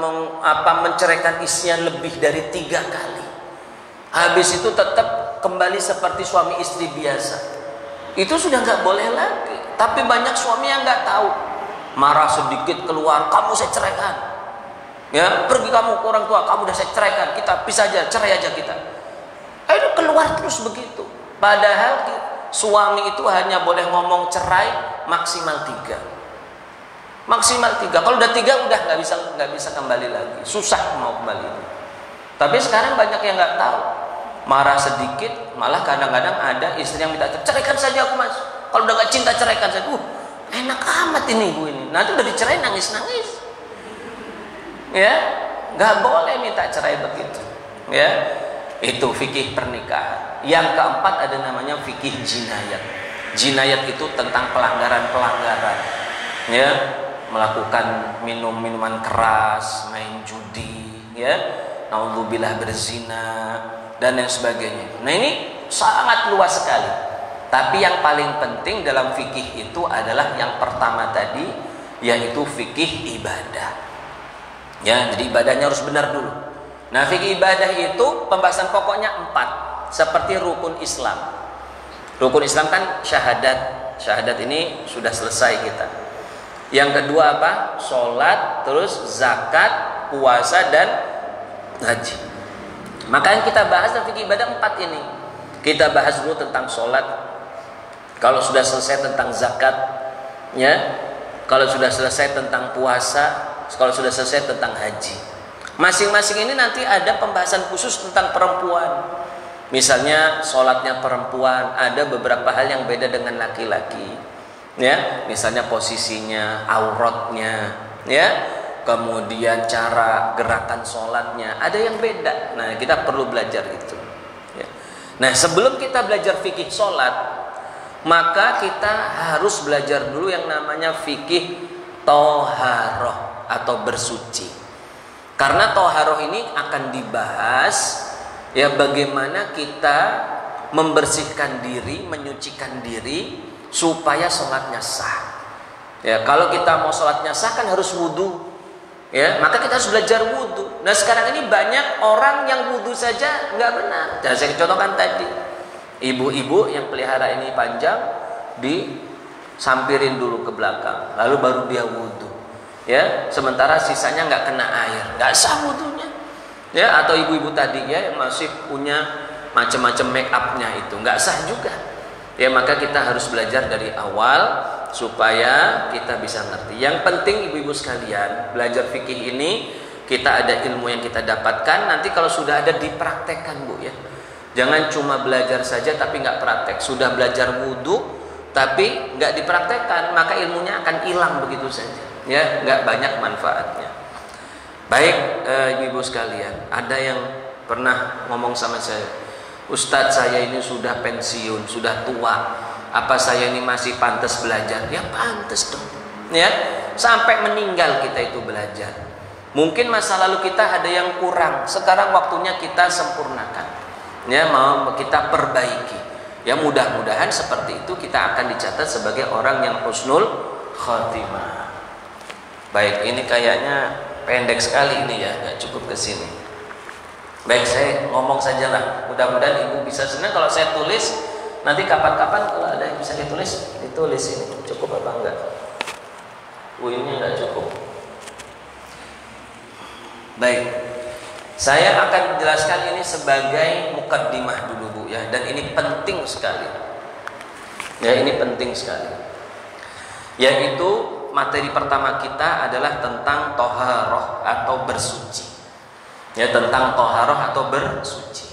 menceraikan istrinya lebih dari 3 kali. Habis itu tetap kembali seperti suami istri biasa. Itu sudah nggak boleh lagi. Tapi banyak suami yang nggak tahu. Marah sedikit keluar, kamu saya ceraikan. Ya, pergi kamu ke orang tua, kamu udah saya ceraikan. Kita pisah aja, cerai aja kita. Ayo keluar terus begitu. Padahal suami itu hanya boleh ngomong cerai maksimal 3. Maksimal 3. Kalau udah 3 udah nggak bisa kembali lagi. Susah mau kembali. Tapi sekarang banyak yang nggak tahu. Marah sedikit, malah kadang-kadang ada istri yang minta ceraikan saja aku mas. Kalau udah nggak cinta ceraikan saja. Enak amat ini ibu ini. Nanti udah dicerai nangis-nangis. Ya, nggak boleh minta cerai begitu. Ya, itu fikih pernikahan. Yang keempat ada namanya fikih jinayat. Jinayat itu tentang pelanggaran-pelanggaran. Ya, melakukan minuman keras, main judi, ya, naudzubillah berzina dan yang sebagainya. Nah ini sangat luas sekali. Tapi yang paling penting dalam fikih itu adalah yang pertama tadi, yaitu fikih ibadah. Ya, jadi ibadahnya harus benar dulu. Nah, fikih ibadah itu pembahasan pokoknya 4, seperti rukun Islam. Rukun Islam kan syahadat. Syahadat ini sudah selesai kita. Yang kedua apa? Sholat, terus zakat, puasa dan haji. Maka yang kita bahas dalam fikih ibadah 4 ini. Kita bahas dulu tentang sholat. Kalau sudah selesai tentang zakat, ya. Kalau sudah selesai tentang puasa, kalau sudah selesai tentang haji. Masing-masing ini nanti ada pembahasan khusus tentang perempuan. Misalnya sholatnya perempuan, ada beberapa hal yang beda dengan laki-laki. Ya, misalnya posisinya, auratnya, ya. Kemudian cara gerakan sholatnya, ada yang beda. Nah, kita perlu belajar itu. Ya. Nah, sebelum kita belajar fikih sholat, maka kita harus belajar dulu yang namanya fikih toharoh atau bersuci. Karena toharoh ini akan dibahas ya bagaimana kita membersihkan diri, menyucikan diri supaya sholatnya sah. Ya, kalau kita mau sholatnya sah kan harus wudhu. Ya, maka kita harus belajar wudhu. Nah sekarang ini banyak orang yang wudhu saja nggak benar. Dan saya contohkan tadi, ibu-ibu yang pelihara ini panjang disampirin dulu ke belakang, lalu baru dia wudhu. Ya, sementara sisanya nggak kena air, nggak sah wudhunya. Ya, atau ibu-ibu tadi ya yang masih punya macam-macam make upnya itu nggak sah juga. Ya, maka kita harus belajar dari awal supaya kita bisa ngerti. Yang penting ibu-ibu sekalian, belajar fikih ini kita ada ilmu yang kita dapatkan. Nanti kalau sudah ada dipraktekkan bu ya. Jangan cuma belajar saja tapi nggak praktek. Sudah belajar wudhu tapi nggak dipraktekkan, maka ilmunya akan hilang begitu saja. Ya, nggak banyak manfaatnya. Baik ibu-ibu sekalian, ada yang pernah ngomong sama saya, Ustadz saya ini sudah pensiun, sudah tua, apa saya ini masih pantas belajar? Ya pantas dong. Ya, sampai meninggal kita itu belajar. Mungkin masa lalu kita ada yang kurang, sekarang waktunya kita sempurnakan. Ya, mau kita perbaiki. Ya, mudah-mudahan seperti itu kita akan dicatat sebagai orang yang husnul khatimah. Baik, ini kayaknya pendek sekali ini ya, nggak cukup ke sini. Baik, saya ngomong saja lah. Mudah-mudahan ibu bisa senang kalau saya tulis. Nanti kapan-kapan kalau ada yang bisa ditulis ini. Cukup apa enggak? Ini enggak cukup. Baik, saya akan menjelaskan ini sebagai mukaddimah dulu bu ya. Dan ini penting sekali. Ya, ini penting sekali. Yaitu materi pertama kita adalah tentang toharoh atau bersuci. Ya, tentang toharoh atau bersuci.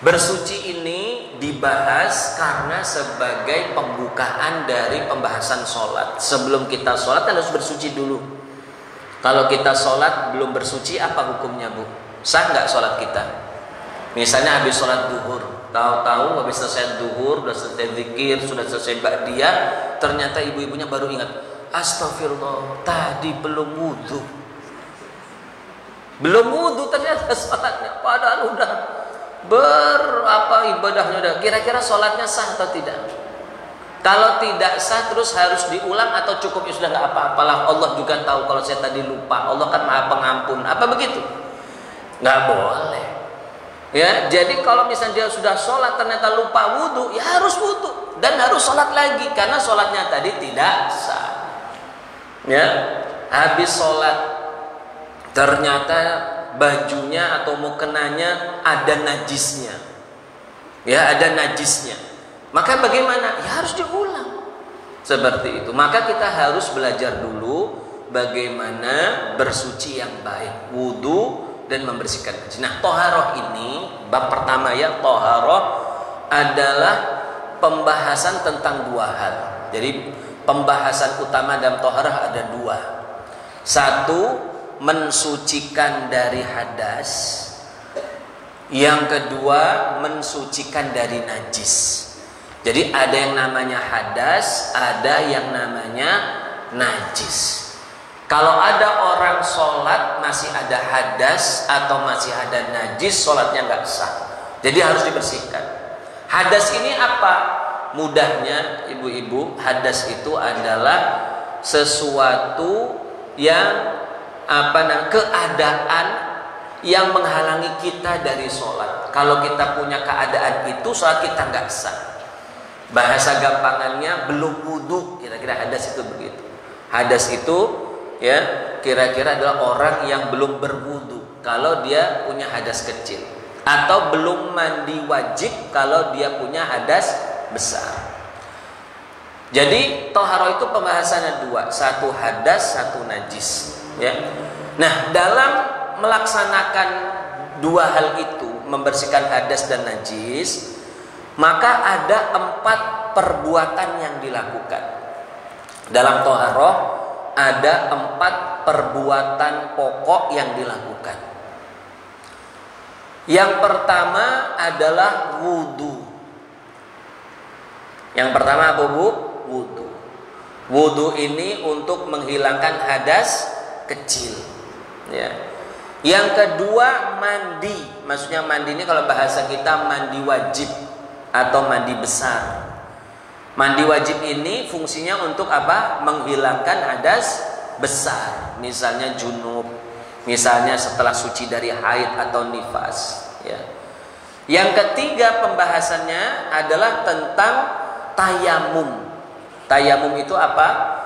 Bersuci ini dibahas karena sebagai pembukaan dari pembahasan sholat. Sebelum kita sholat harus bersuci dulu. Kalau kita sholat belum bersuci, apa hukumnya, Bu? Sah nggak sholat kita? Misalnya habis sholat duhur, tahu-tahu habis selesai duhur, sudah selesai zikir, sudah selesai ba'diyah, ternyata ibu-ibunya baru ingat, astagfirullah, tadi belum wudhu. Belum wudhu ternyata sholatnya, padahal udah ibadahnya udah. Kira-kira sholatnya sah atau tidak? Kalau tidak sah terus harus diulang atau cukup ya sudah nggak apa-apalah, Allah juga tahu kalau saya tadi lupa, Allah kan Maha Pengampun. Apa begitu? Nggak boleh. Ya, jadi kalau misalnya dia sudah sholat ternyata lupa wudhu, ya harus wudhu dan harus sholat lagi karena sholatnya tadi tidak sah. Ya, habis sholat ternyata bajunya atau mukenanya ada najisnya. Ya, ada najisnya. Maka bagaimana? Ya harus diulang. Seperti itu. Maka kita harus belajar dulu bagaimana bersuci yang baik, wudu dan membersihkan najis. Nah, toharoh ini bab pertama ya, toharoh adalah pembahasan tentang dua hal. Jadi pembahasan utama dalam toharoh ada dua. Satu, mensucikan dari hadas. Yang kedua, mensucikan dari najis. Jadi ada yang namanya hadas, ada yang namanya najis. Kalau ada orang sholat masih ada hadas atau masih ada najis, sholatnya nggak sah. Jadi harus dibersihkan. Hadas ini apa? Mudahnya ibu-ibu, hadas itu adalah sesuatu yang keadaan yang menghalangi kita dari sholat. Kalau kita punya keadaan itu, sholat kita nggak sah. Bahasa gampangannya belum wudhu, kira-kira hadas itu begitu. Hadas itu ya kira-kira adalah orang yang belum berwudu kalau dia punya hadas kecil, atau belum mandi wajib kalau dia punya hadas besar. Jadi toharoh itu pembahasannya dua, satu hadas, satu najis. Ya. Nah, dalam melaksanakan dua hal itu, membersihkan hadas dan najis, maka ada 4 perbuatan yang dilakukan. Dalam toharoh ada 4 perbuatan pokok yang dilakukan. Yang pertama adalah wudu. Yang pertama apa, Bu? Wudu. Wudu ini untuk menghilangkan hadas kecil. Ya. Yang kedua mandi. Maksudnya mandi ini kalau bahasa kita mandi wajib atau mandi besar. Mandi wajib ini fungsinya untuk apa? Menghilangkan hadas besar. Misalnya junub, misalnya setelah suci dari haid atau nifas. Ya. Yang ketiga pembahasannya adalah tentang tayamum. Tayamum itu apa?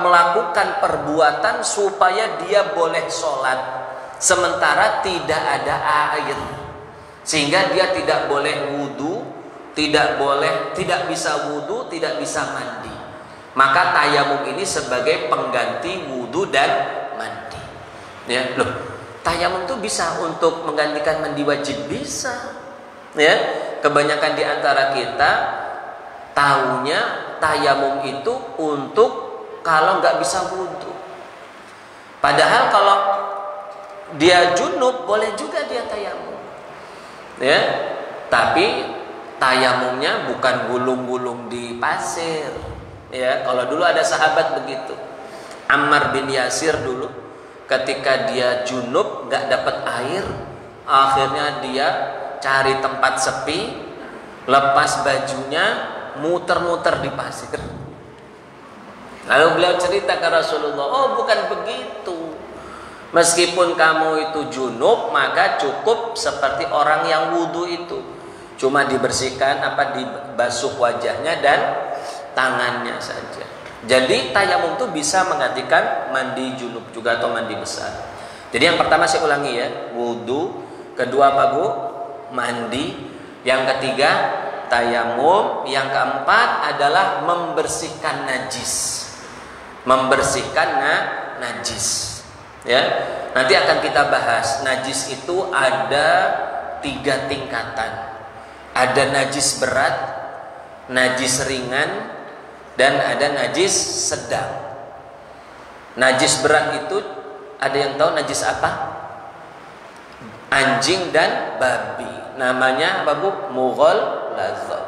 Melakukan perbuatan supaya dia boleh sholat sementara tidak ada air, sehingga dia tidak boleh wudu, tidak bisa wudu, tidak bisa mandi. Maka tayamum ini sebagai pengganti wudu dan mandi. Ya, loh, tayamum itu bisa untuk menggantikan mandi wajib, bisa. Ya, kebanyakan di antara kita taunya tayamum itu untuk kalau nggak bisa wudu. Padahal kalau dia junub boleh juga dia tayamum. Ya, tapi tayamumnya bukan gulung-gulung di pasir. Ya, kalau dulu ada sahabat begitu. Ammar bin Yasir dulu ketika dia junub nggak dapat air, akhirnya dia cari tempat sepi, lepas bajunya, muter-muter di pasir. Lalu beliau cerita ke Rasulullah, oh bukan begitu. Meskipun kamu itu junub, maka cukup seperti orang yang wudu itu. Cuma dibersihkan, dibasuh wajahnya dan tangannya saja. Jadi tayamum itu bisa menggantikan mandi junub juga atau mandi besar. Jadi yang pertama saya ulangi ya, wudu. Kedua apa, Bu? Mandi. Yang ketiga tayamum. Yang keempat adalah membersihkan najis. Membersihkan najis. Ya, nanti akan kita bahas. Najis itu ada 3 tingkatan. Ada najis berat, najis ringan, dan ada najis sedang. Najis berat itu ada yang tahu najis apa? Anjing dan babi. Namanya apa, Bu? Mughalladhah.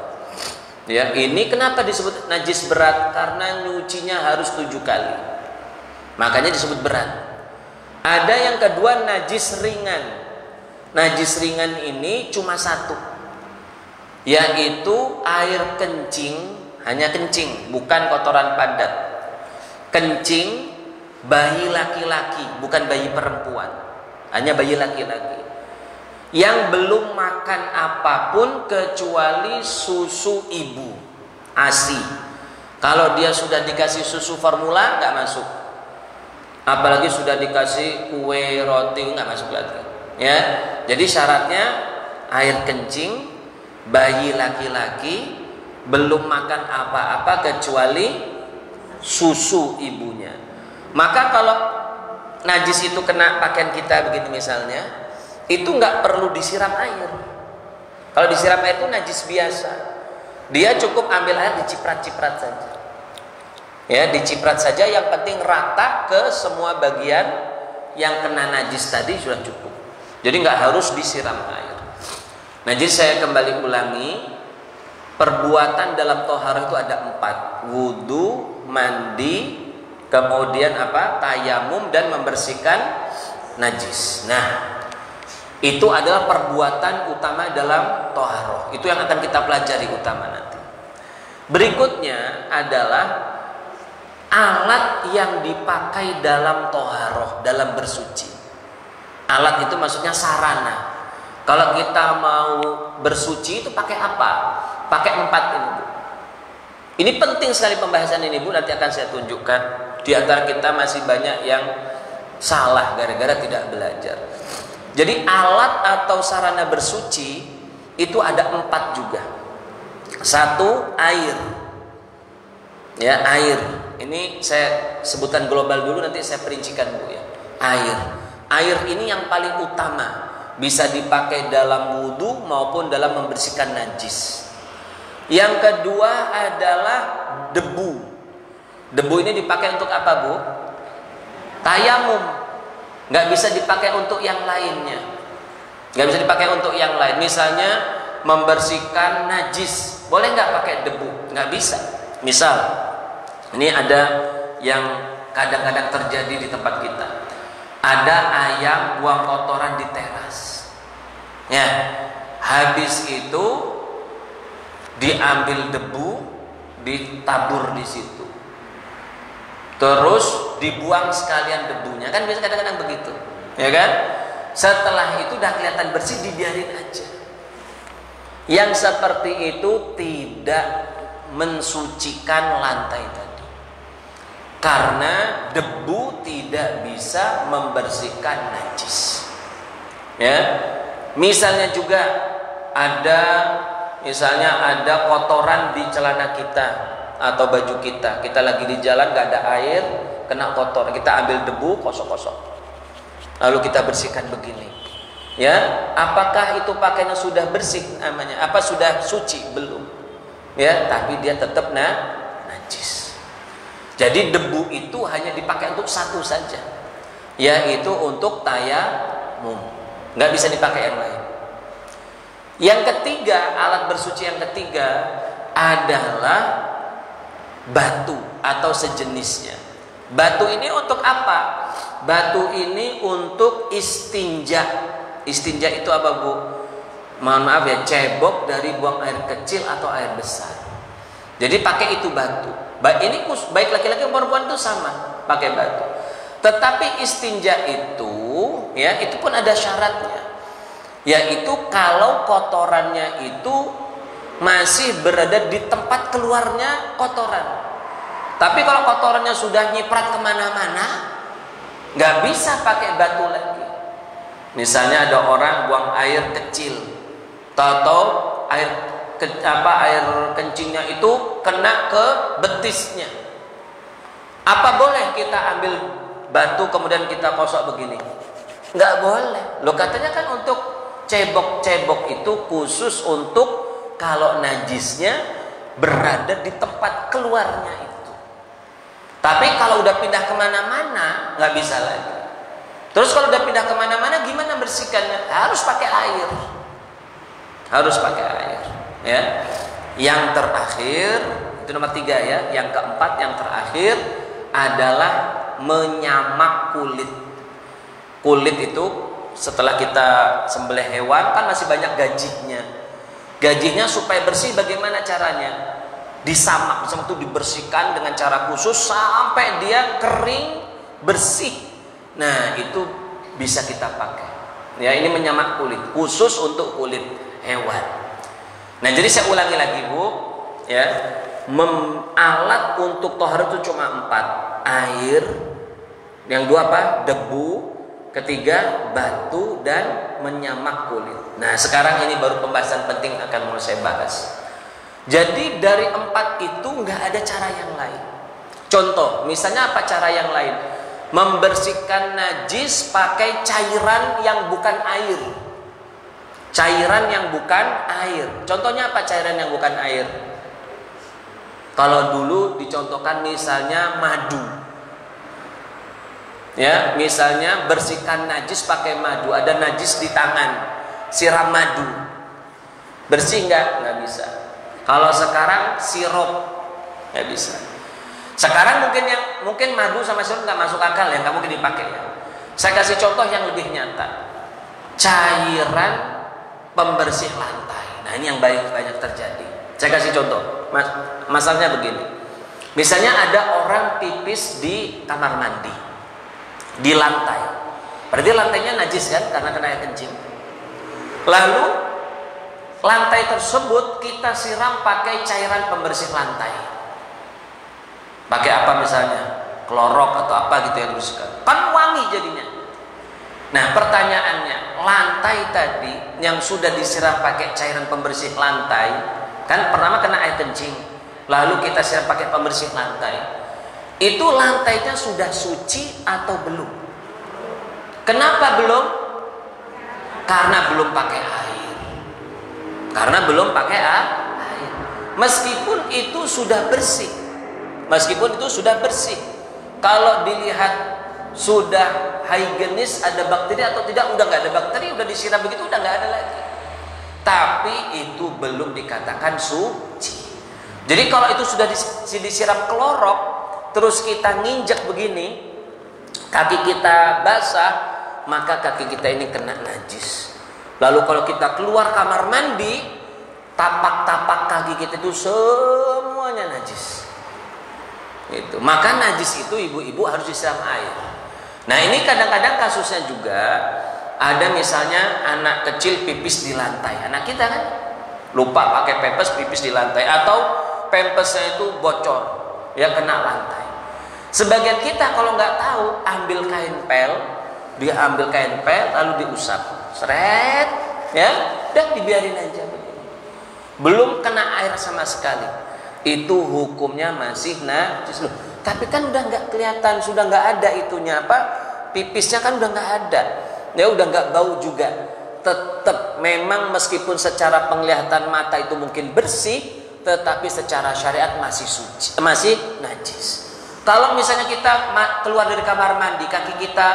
Ya, ini kenapa disebut najis berat? Karena nyucinya harus 7 kali. Makanya disebut berat. Ada yang kedua najis ringan. Najis ringan ini cuma 1. Yaitu air kencing, hanya kencing, bukan kotoran padat. Kencing bayi laki-laki, bukan bayi perempuan. Hanya bayi laki-laki yang belum makan apapun kecuali susu ibu, ASI. Kalau dia sudah dikasih susu formula nggak masuk. Apalagi sudah dikasih kue, roti, nggak masuk lagi. Ya, jadi syaratnya air kencing, bayi laki-laki belum makan apa-apa kecuali susu ibunya. Maka kalau najis itu kena pakaian kita begini misalnya, itu nggak perlu disiram air. Kalau disiram air itu najis biasa. Dia cukup ambil air, diciprat-ciprat saja. Ya, diciprat saja, yang penting rata ke semua bagian yang kena najis tadi sudah cukup. Jadi nggak harus disiram air. Nah, jadi saya kembali ulangi, perbuatan dalam tohara itu ada 4. Wudu, mandi, kemudian apa? Tayamum, dan membersihkan najis. Nah, itu adalah perbuatan utama dalam toharoh. Itu yang akan kita pelajari utama nanti. Berikutnya adalah alat yang dipakai dalam toharoh, dalam bersuci. Alat itu maksudnya sarana. Kalau kita mau bersuci itu pakai apa? Pakai 4 ini, Bu. Ini penting sekali pembahasan ini, Bu. Nanti akan saya tunjukkan. Di antara kita masih banyak yang salah gara-gara tidak belajar. Jadi alat atau sarana bersuci itu ada 4 juga. 1, air. Ya, air. Ini saya sebutkan global dulu, nanti saya perincikan, Bu, ya. Air. Air ini yang paling utama. Bisa dipakai dalam wudu maupun dalam membersihkan najis. Yang kedua adalah debu. Debu ini dipakai untuk apa, Bu? Tayamum. Nggak bisa dipakai untuk yang lainnya. Nggak bisa dipakai untuk yang lain. Misalnya membersihkan najis, boleh nggak pakai debu? Nggak bisa. Misal, ini ada yang kadang-kadang terjadi di tempat kita. Ada ayam buang kotoran di teras. Ya, habis itu diambil debu, ditabur di situ. Terus dibuang sekalian debunya, kan biasa kadang-kadang begitu, ya kan? Setelah itu udah kelihatan bersih, dibiarin aja. Yang seperti itu tidak mensucikan lantai tadi, karena debu tidak bisa membersihkan najis. Ya, misalnya juga ada kotoran di celana kita atau baju kita. Kita lagi di jalan nggak ada air, kena kotor, kita ambil debu, kosok-kosok, lalu kita bersihkan begini. Ya, apakah itu pakaiannya sudah bersih namanya? Apa sudah suci? Belum. Ya, tapi dia tetap najis. Jadi debu itu hanya dipakai untuk 1 saja, yaitu untuk tayamum. Nggak bisa dipakai yang lain. Yang ketiga, alat bersuci yang ketiga adalah batu atau sejenisnya. Batu ini untuk apa? Batu ini untuk istinja. Istinja itu apa, Bu? Mohon maaf ya, cebok dari buang air kecil atau air besar. Jadi pakai itu batu. Ini baik laki-laki maupun perempuan itu sama, pakai batu. Tetapi istinja itu, ya, itu pun ada syaratnya. Yaitu kalau kotorannya itu masih berada di tempat keluarnya kotoran. Tapi kalau kotorannya sudah nyiprat kemana-mana, nggak bisa pakai batu lagi. Misalnya ada orang buang air kecil, tahu-tahu air air kencingnya itu kena ke betisnya. Apa boleh kita ambil batu kemudian kita kosok begini? Nggak boleh. Lo katanya kan untuk cebok-cebok itu khusus untuk kalau najisnya berada di tempat keluarnya itu. Tapi kalau udah pindah kemana-mana nggak bisa lagi. Terus kalau udah pindah kemana-mana gimana bersihkannya? Harus pakai air. Harus pakai air. Ya. Yang terakhir itu nomor 3 ya. Yang keempat yang terakhir adalah menyamak kulit. Kulit itu setelah kita sembelih hewan kan masih banyak gajinya. Gajinya supaya bersih bagaimana caranya? Disamak, misalnya itu dibersihkan dengan cara khusus sampai dia kering bersih. Nah itu bisa kita pakai. Ya ini menyamak kulit khusus untuk kulit hewan. Nah jadi saya ulangi lagi Bu, ya. Alat untuk tohar itu cuma 4. Air, yang 2 apa? Debu, ketiga batu, dan menyamak kulit. Nah sekarang ini baru pembahasan penting akan mau saya bahas. Jadi dari 4 itu nggak ada cara yang lain. Contoh, misalnya apa cara yang lain? Membersihkan najis pakai cairan yang bukan air. Cairan yang bukan air. Contohnya apa cairan yang bukan air? Kalau dulu dicontohkan misalnya madu. Ya, misalnya bersihkan najis pakai madu. Ada najis di tangan, siram madu. Bersih nggak bisa. Kalau sekarang sirup nggak bisa. Sekarang mungkin madu sama sirup nggak masuk akal ya, nggak mungkin dipakai ya. Saya kasih contoh yang lebih nyata. Cairan pembersih lantai. Nah ini yang banyak terjadi. Saya kasih contoh. Masalahnya begini. Misalnya ada orang pipis di kamar mandi, di lantai. Berarti lantainya najis kan karena kena air kencing. Lalu lantai tersebut kita siram pakai cairan pembersih lantai. Pakai apa misalnya? Klorok atau apa gitu yang dibersihkan. Kan wangi jadinya. Nah pertanyaannya, lantai tadi yang sudah disiram pakai cairan pembersih lantai, kan pertama kena air kencing, lalu kita siram pakai pembersih lantai. Itu lantainya sudah suci atau belum? Kenapa belum? Karena belum pakai air. Karena belum pakai air. Meskipun itu sudah bersih. Meskipun itu sudah bersih. Kalau dilihat sudah higienis, ada bakteri atau tidak, udah nggak ada bakteri, udah disiram begitu udah nggak ada lagi. Tapi itu belum dikatakan suci. Jadi kalau itu sudah disiram klorok, terus kita nginjek begini, kaki kita basah, maka kaki kita ini kena najis. Lalu kalau kita keluar kamar mandi, tapak-tapak kaki kita itu semuanya najis. Itu. Maka najis itu ibu-ibu harus disiram air. Nah ini kadang-kadang kasusnya juga ada misalnya anak kecil pipis di lantai. Anak kita kan lupa pakai pempes, pipis di lantai, atau pempesnya itu bocor, ya kena lantai. Sebagian kita kalau nggak tahu ambil kain pel, dia ambil kain pel lalu diusap, seret, ya, dan dibiarin aja begini. Belum kena air sama sekali. Itu hukumnya masih najis loh. Tapi kan udah nggak kelihatan, sudah nggak ada itunya apa? Pipisnya kan udah nggak ada. Ya udah nggak bau juga. Tetap memang meskipun secara penglihatan mata itu mungkin bersih, tetapi secara syariat masih suci, masih najis. Kalau misalnya kita keluar dari kamar mandi, kaki kita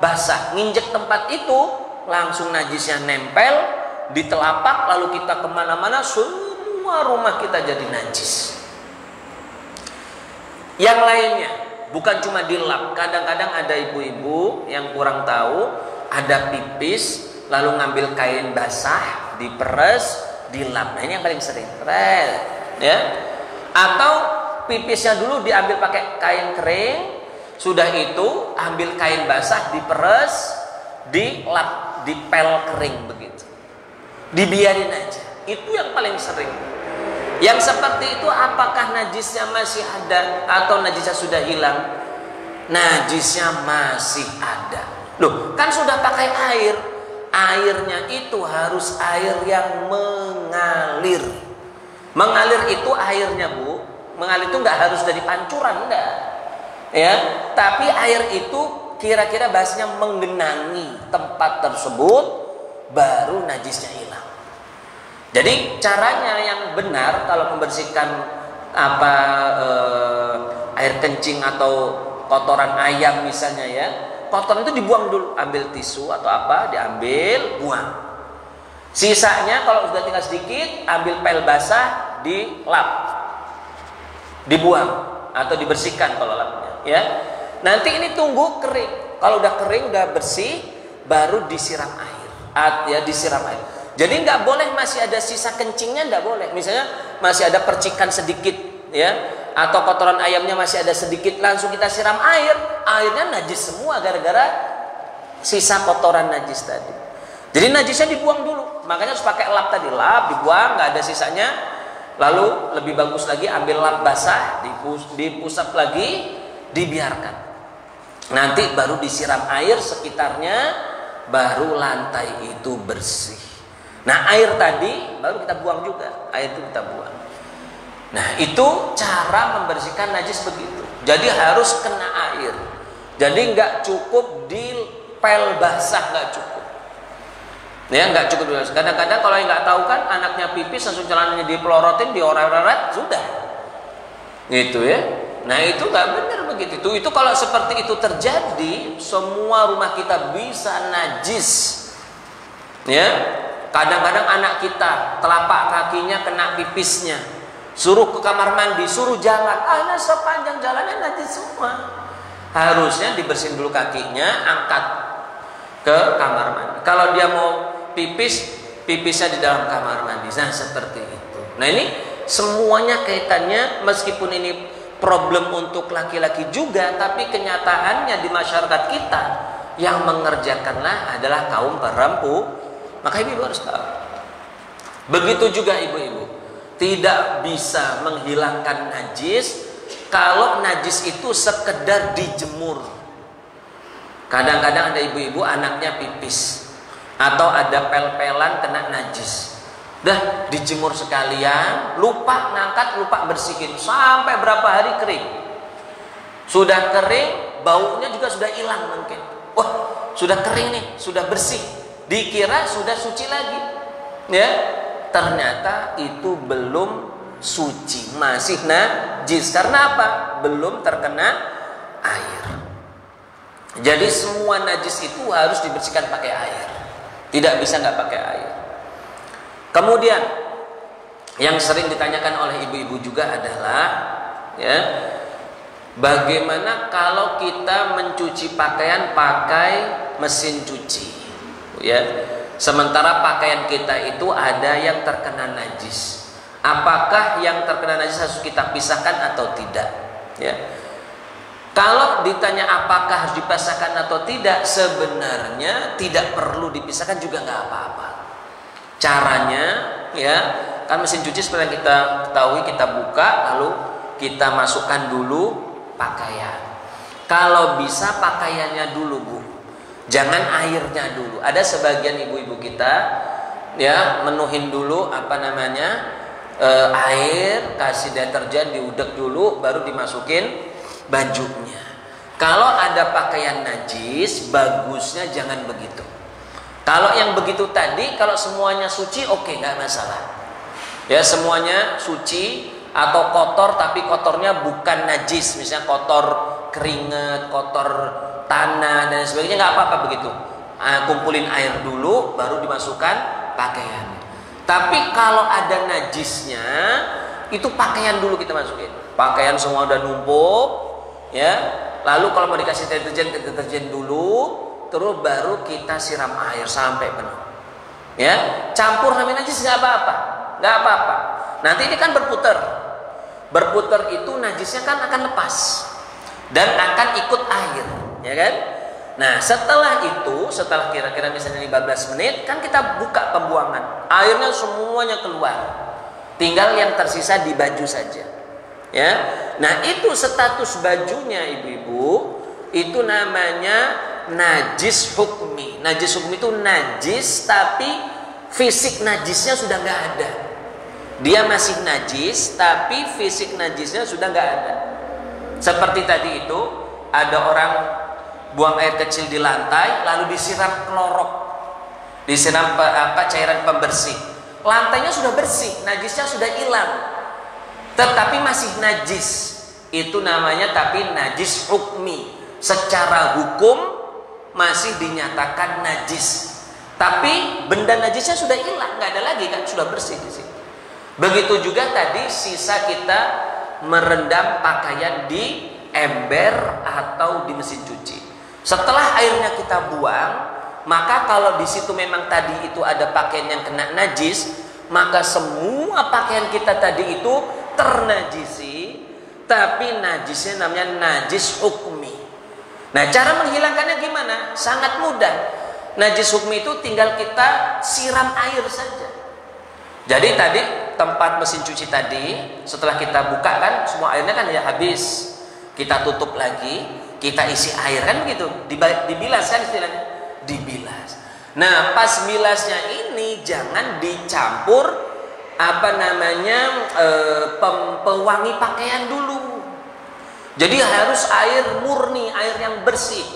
basah, nginjek tempat itu, langsung najisnya nempel di telapak, lalu kita kemana-mana, semua rumah kita jadi najis. Yang lainnya, bukan cuma dilap, kadang-kadang ada ibu-ibu yang kurang tahu, ada pipis, lalu ngambil kain basah, diperes, dilap. Nah ini yang paling sering, ya. Atau pipisnya dulu diambil pakai kain kering, sudah itu ambil kain basah, diperes, dilap, dipel kering begitu. Dibiarin aja. Itu yang paling sering. Yang seperti itu apakah najisnya masih ada atau najisnya sudah hilang? Najisnya masih ada. Loh, kan sudah pakai air. Airnya itu harus air yang mengalir. Mengalir itu airnya, Bu. Mengalir itu nggak harus dari pancuran, enggak. Ya, tapi air itu kira-kira bahasanya menggenangi tempat tersebut, baru najisnya hilang. Jadi caranya yang benar kalau membersihkan air kencing atau kotoran ayam misalnya ya, kotoran itu dibuang dulu, ambil tisu atau apa, diambil, buang. Sisanya kalau sudah tinggal sedikit, ambil pel basah, dilap, dibuang atau dibersihkan kalau lapnya ya. Nanti ini tunggu kering. Kalau udah kering, udah bersih, baru disiram air. Ya, disiram air. Jadi nggak boleh masih ada sisa kencingnya, nggak boleh. Misalnya masih ada percikan sedikit ya, atau kotoran ayamnya masih ada sedikit, langsung kita siram air, airnya najis semua gara-gara sisa kotoran najis tadi. Jadi najisnya dibuang dulu, makanya harus pakai lap tadi, lap dibuang, nggak ada sisanya. Lalu lebih bagus lagi ambil lap basah, dipusap lagi, dibiarkan. Nanti baru disiram air sekitarnya, baru lantai itu bersih. Nah air tadi baru kita buang juga, air itu kita buang. Nah itu cara membersihkan najis begitu. Jadi harus kena air. Jadi nggak cukup di pel basah, nggak cukup. Ya nggak cukup. Kadang-kadang kalau yang nggak tahu kan, anaknya pipis langsung celananya dipelorotin, diorat-orat, sudah. Gitu ya. Nah itu nggak benar begitu. Itu kalau seperti itu terjadi, semua rumah kita bisa najis. Ya. Kadang-kadang anak kita telapak kakinya kena pipisnya, suruh ke kamar mandi, suruh jalan, sepanjang jalannya najis semua. Harusnya dibersihin dulu kakinya, angkat ke kamar mandi. Kalau dia mau pipis, pipisnya di dalam kamar mandi. Nah seperti itu. Nah ini semuanya kaitannya, meskipun ini problem untuk laki-laki juga, tapi kenyataannya di masyarakat kita yang mengerjakanlah adalah kaum perempuan. Maka ibu harus tahu. Begitu juga ibu-ibu, tidak bisa menghilangkan najis kalau najis itu sekedar dijemur. Kadang-kadang ada ibu-ibu anaknya pipis atau ada pel-pelan kena najis, dah dijemur sekalian, lupa ngangkat, lupa bersihin, sampai berapa hari kering. Sudah kering, baunya juga sudah hilang mungkin. Wah, sudah kering nih, sudah bersih. Dikira sudah suci lagi, ya ternyata itu belum suci, masih najis. Karena apa? Belum terkena air. Jadi semua najis itu harus dibersihkan pakai air, tidak bisa nggak pakai air. Kemudian yang sering ditanyakan oleh ibu-ibu juga adalah, ya, bagaimana kalau kita mencuci pakaian pakai mesin cuci? Ya, sementara pakaian kita itu ada yang terkena najis. Apakah yang terkena najis harus kita pisahkan atau tidak? Ya. Kalau ditanya apakah harus dipisahkan atau tidak, sebenarnya tidak perlu dipisahkan juga nggak apa-apa. Caranya, ya, kan mesin cuci seperti yang kita ketahui, kita buka lalu kita masukkan dulu pakaian. Kalau bisa pakaiannya dulu, Bu. Jangan airnya dulu. Ada sebagian ibu-ibu kita ya menuhin dulu air, kasih deterjen, diudek dulu, baru dimasukin bajunya. Kalau ada pakaian najis, bagusnya jangan begitu. Kalau yang begitu tadi, kalau semuanya suci, oke, nggak masalah. Ya semuanya suci atau kotor, tapi kotornya bukan najis, misalnya kotor keringat, kotor tanah dan sebagainya, nggak apa-apa begitu. Kumpulin air dulu, baru dimasukkan pakaian. Tapi kalau ada najisnya, itu pakaian dulu kita masukin. Pakaian semua udah numpuk, ya. Lalu kalau mau dikasih deterjen dulu, terus baru kita siram air sampai penuh. Ya, campur sama najis nggak apa-apa, nggak apa-apa. Nanti ini kan berputar, berputar itu najisnya kan akan lepas dan akan ikut air. Ya kan? Nah setelah itu, setelah kira-kira misalnya 15 menit, kan kita buka pembuangan, airnya semuanya keluar, tinggal yang tersisa di baju saja. Ya, nah itu status bajunya ibu-ibu, itu namanya najis hukmi. Najis hukmi itu najis tapi fisik najisnya sudah nggak ada. Dia masih najis, tapi fisik najisnya sudah nggak ada. Seperti tadi itu, ada orang buang air kecil di lantai, lalu disiram klorok, disiram cairan pembersih. Lantainya sudah bersih, najisnya sudah hilang, tetapi masih najis. Itu namanya tapi najis hukmi. Secara hukum masih dinyatakan najis, tapi benda najisnya sudah hilang, nggak ada lagi kan, sudah bersih di situ. Begitu juga tadi sisa kita merendam pakaian di ember atau di mesin cuci. Setelah airnya kita buang, maka kalau di situ memang tadi itu ada pakaian yang kena najis, maka semua pakaian kita tadi itu ternajisi, tapi najisnya namanya najis hukmi. Nah, cara menghilangkannya gimana? Sangat mudah. Najis hukmi itu tinggal kita siram air saja. Jadi tadi tempat mesin cuci tadi, setelah kita buka kan semua airnya kan ya habis. Kita tutup lagi, kita isi air kan begitu, dibilas kan istilahnya, dibilas. Nah, pas bilasnya ini jangan dicampur pewangi pakaian dulu. Jadi harus air murni, air yang bersih.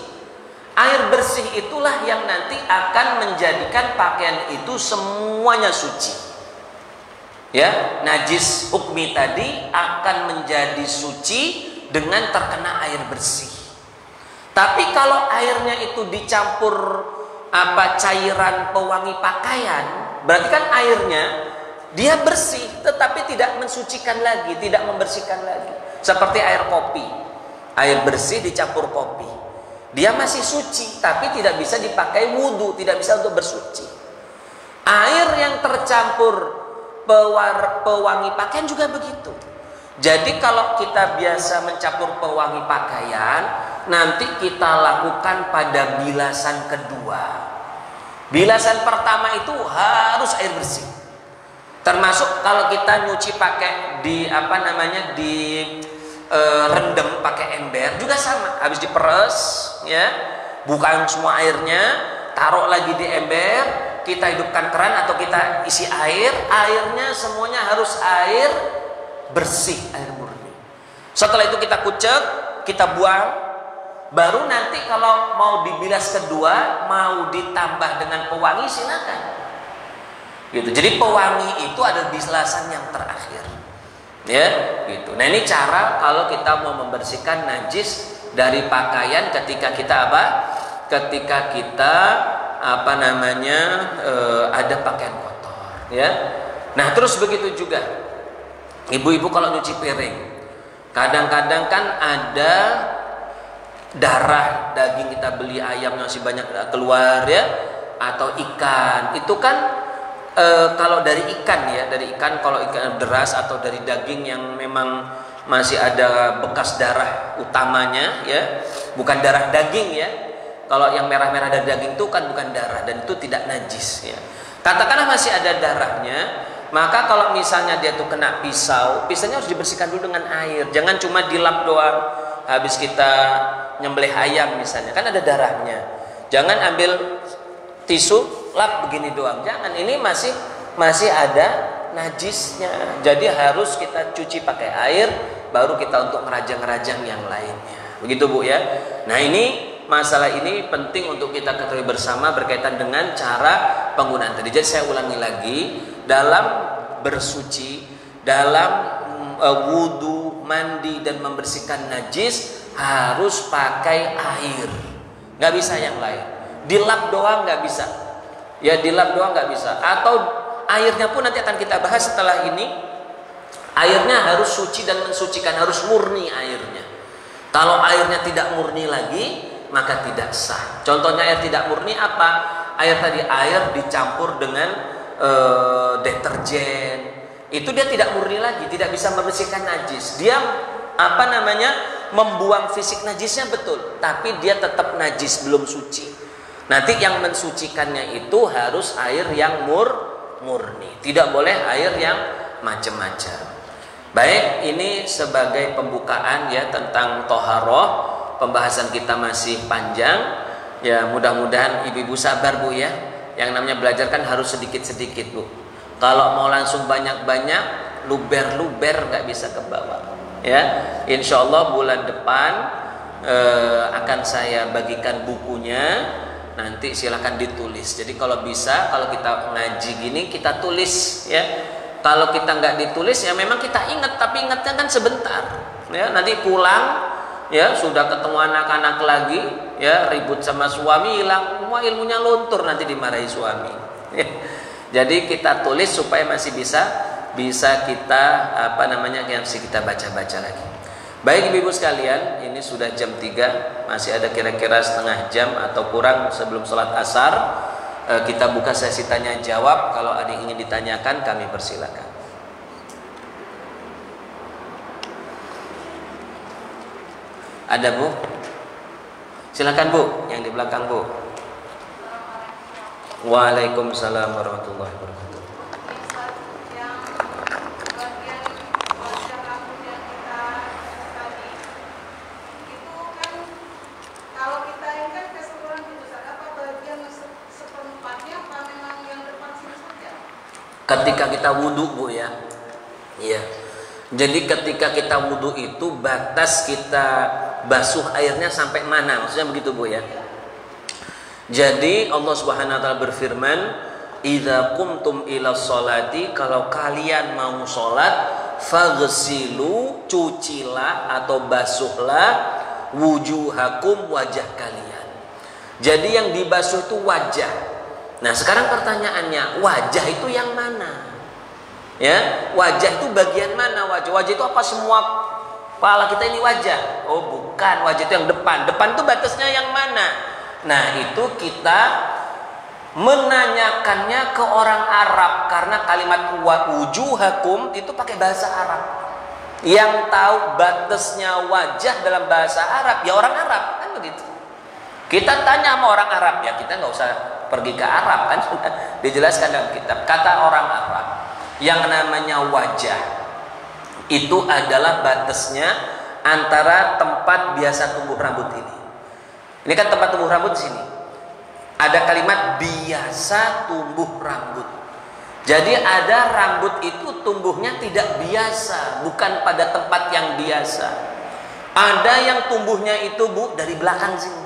Air bersih itulah yang nanti akan menjadikan pakaian itu semuanya suci. Ya, najis hukmi tadi akan menjadi suci dengan terkena air bersih. Tapi kalau airnya itu dicampur cairan pewangi pakaian, berarti kan airnya dia bersih tetapi tidak mensucikan lagi, tidak membersihkan lagi. Seperti air kopi. Air bersih dicampur kopi. Dia masih suci tapi tidak bisa dipakai wudhu, tidak bisa untuk bersuci. Air yang tercampur pewangi pakaian juga begitu. Jadi kalau kita biasa mencampur pewangi pakaian, nanti kita lakukan pada bilasan kedua. Bilasan pertama itu harus air bersih. Termasuk kalau kita nyuci pakai rendam pakai ember juga sama. Habis diperes, ya, bukan semua airnya, taruh lagi di ember, kita hidupkan keran atau kita isi air, airnya semuanya harus air bersih, air murni. Setelah itu kita kucek, kita buang, baru nanti kalau mau dibilas kedua, mau ditambah dengan pewangi silakan. Gitu. Jadi pewangi itu adalah bilasan yang terakhir. Ya, gitu. Nah, ini cara kalau kita mau membersihkan najis dari pakaian ketika kita Ketika kita ada pakaian kotor, ya. Nah, terus begitu juga ibu-ibu kalau nyuci piring, kadang-kadang kan ada darah daging, kita beli ayam yang masih banyak keluar, ya, atau ikan. Itu kan kalau dari ikan, ya, dari ikan, kalau ikan deras atau dari daging yang memang masih ada bekas darah utamanya, ya, bukan darah daging, ya. Kalau yang merah-merah dari daging itu kan bukan darah dan itu tidak najis, ya. Katakanlah masih ada darahnya, maka kalau misalnya dia tuh kena pisaunya harus dibersihkan dulu dengan air. Jangan cuma dilap doang. Habis kita nyembelih ayam misalnya, kan ada darahnya. Jangan ambil tisu lap begini doang. Jangan, ini masih ada najisnya. Jadi harus kita cuci pakai air, baru kita untuk ngerajang-ngerajang yang lainnya. Begitu, Bu, ya. Nah, masalah ini penting untuk kita ketahui bersama berkaitan dengan cara penggunaan tadi. Jadi saya ulangi lagi, dalam bersuci, dalam wudhu, mandi dan membersihkan najis harus pakai air, nggak bisa yang lain. Dilap doang nggak bisa, ya, dilap doang nggak bisa. Atau airnya pun nanti akan kita bahas setelah ini. Airnya harus suci dan mensucikan, harus murni airnya. Kalau airnya tidak murni lagi, maka tidak sah. Contohnya air tidak murni apa? Air dicampur dengan deterjen. Itu dia tidak murni lagi, tidak bisa membersihkan najis. Dia membuang fisik najisnya betul, tapi dia tetap najis, belum suci. Nanti yang mensucikannya itu harus air yang murni. Tidak boleh air yang macam-macam. Baik, ini sebagai pembukaan, ya, tentang toharoh. Pembahasan kita masih panjang, ya, mudah-mudahan ibu-ibu sabar, Bu, ya. Yang namanya belajar kan harus sedikit-sedikit, Bu. Kalau mau langsung banyak-banyak, luber-luber nggak bisa ke bawah. Ya, insya Allah bulan depan akan saya bagikan bukunya. Nanti silahkan ditulis. Jadi kalau bisa, kalau kita ngaji gini kita tulis ya. Kalau kita nggak ditulis ya memang kita ingat, tapi ingatnya kan sebentar. Ya, nanti pulang ya sudah ketemu anak-anak lagi ya, ribut sama suami, hilang semua ilmunya, luntur, nanti dimarahi suami. Ya. Jadi kita tulis supaya masih bisa kita masih kita baca-baca lagi. Baik ibu-ibu sekalian, ini sudah jam 3, masih ada kira-kira setengah jam atau kurang sebelum sholat asar. Kita buka sesi tanya jawab. Kalau ada yang ingin ditanyakan, kami persilakan. Ada Bu? Silakan Bu, yang di belakang Bu. Waalaikumsalam warahmatullahi wabarakatuh. Ketika kita wudhu Bu ya, iya. Jadi ketika kita wudhu itu batas kita basuh airnya sampai mana? Maksudnya begitu Bu ya. Jadi Allah Subhanahu Wa Taala berfirman, "Idza qumtum ila sholati", kalau kalian mau sholat, faghsilu, cucilah atau basuhlah, wujuhakum, wajah kalian. Jadi yang dibasuh itu wajah. Nah sekarang pertanyaannya, wajah itu yang mana? Ya, wajah itu bagian mana wajah? Wajah itu apa, semua kepala kita ini wajah? Oh bukan, wajah itu yang depan. Depan itu batasnya yang mana? Nah itu kita menanyakannya ke orang Arab, karena kalimat wujuhakum itu pakai bahasa Arab. Yang tahu batasnya wajah dalam bahasa Arab ya orang Arab, kan begitu. Kita tanya sama orang Arab, ya kita nggak usah pergi ke Arab, kan sudah dijelaskan dalam kitab. Kata orang Arab, yang namanya wajah itu adalah batasnya antara tempat biasa tumbuh rambut ini. Ini kan tempat tumbuh rambut di sini. Ada kalimat biasa tumbuh rambut. Jadi ada rambut itu tumbuhnya tidak biasa, bukan pada tempat yang biasa. Ada yang tumbuhnya itu Bu dari belakang sini.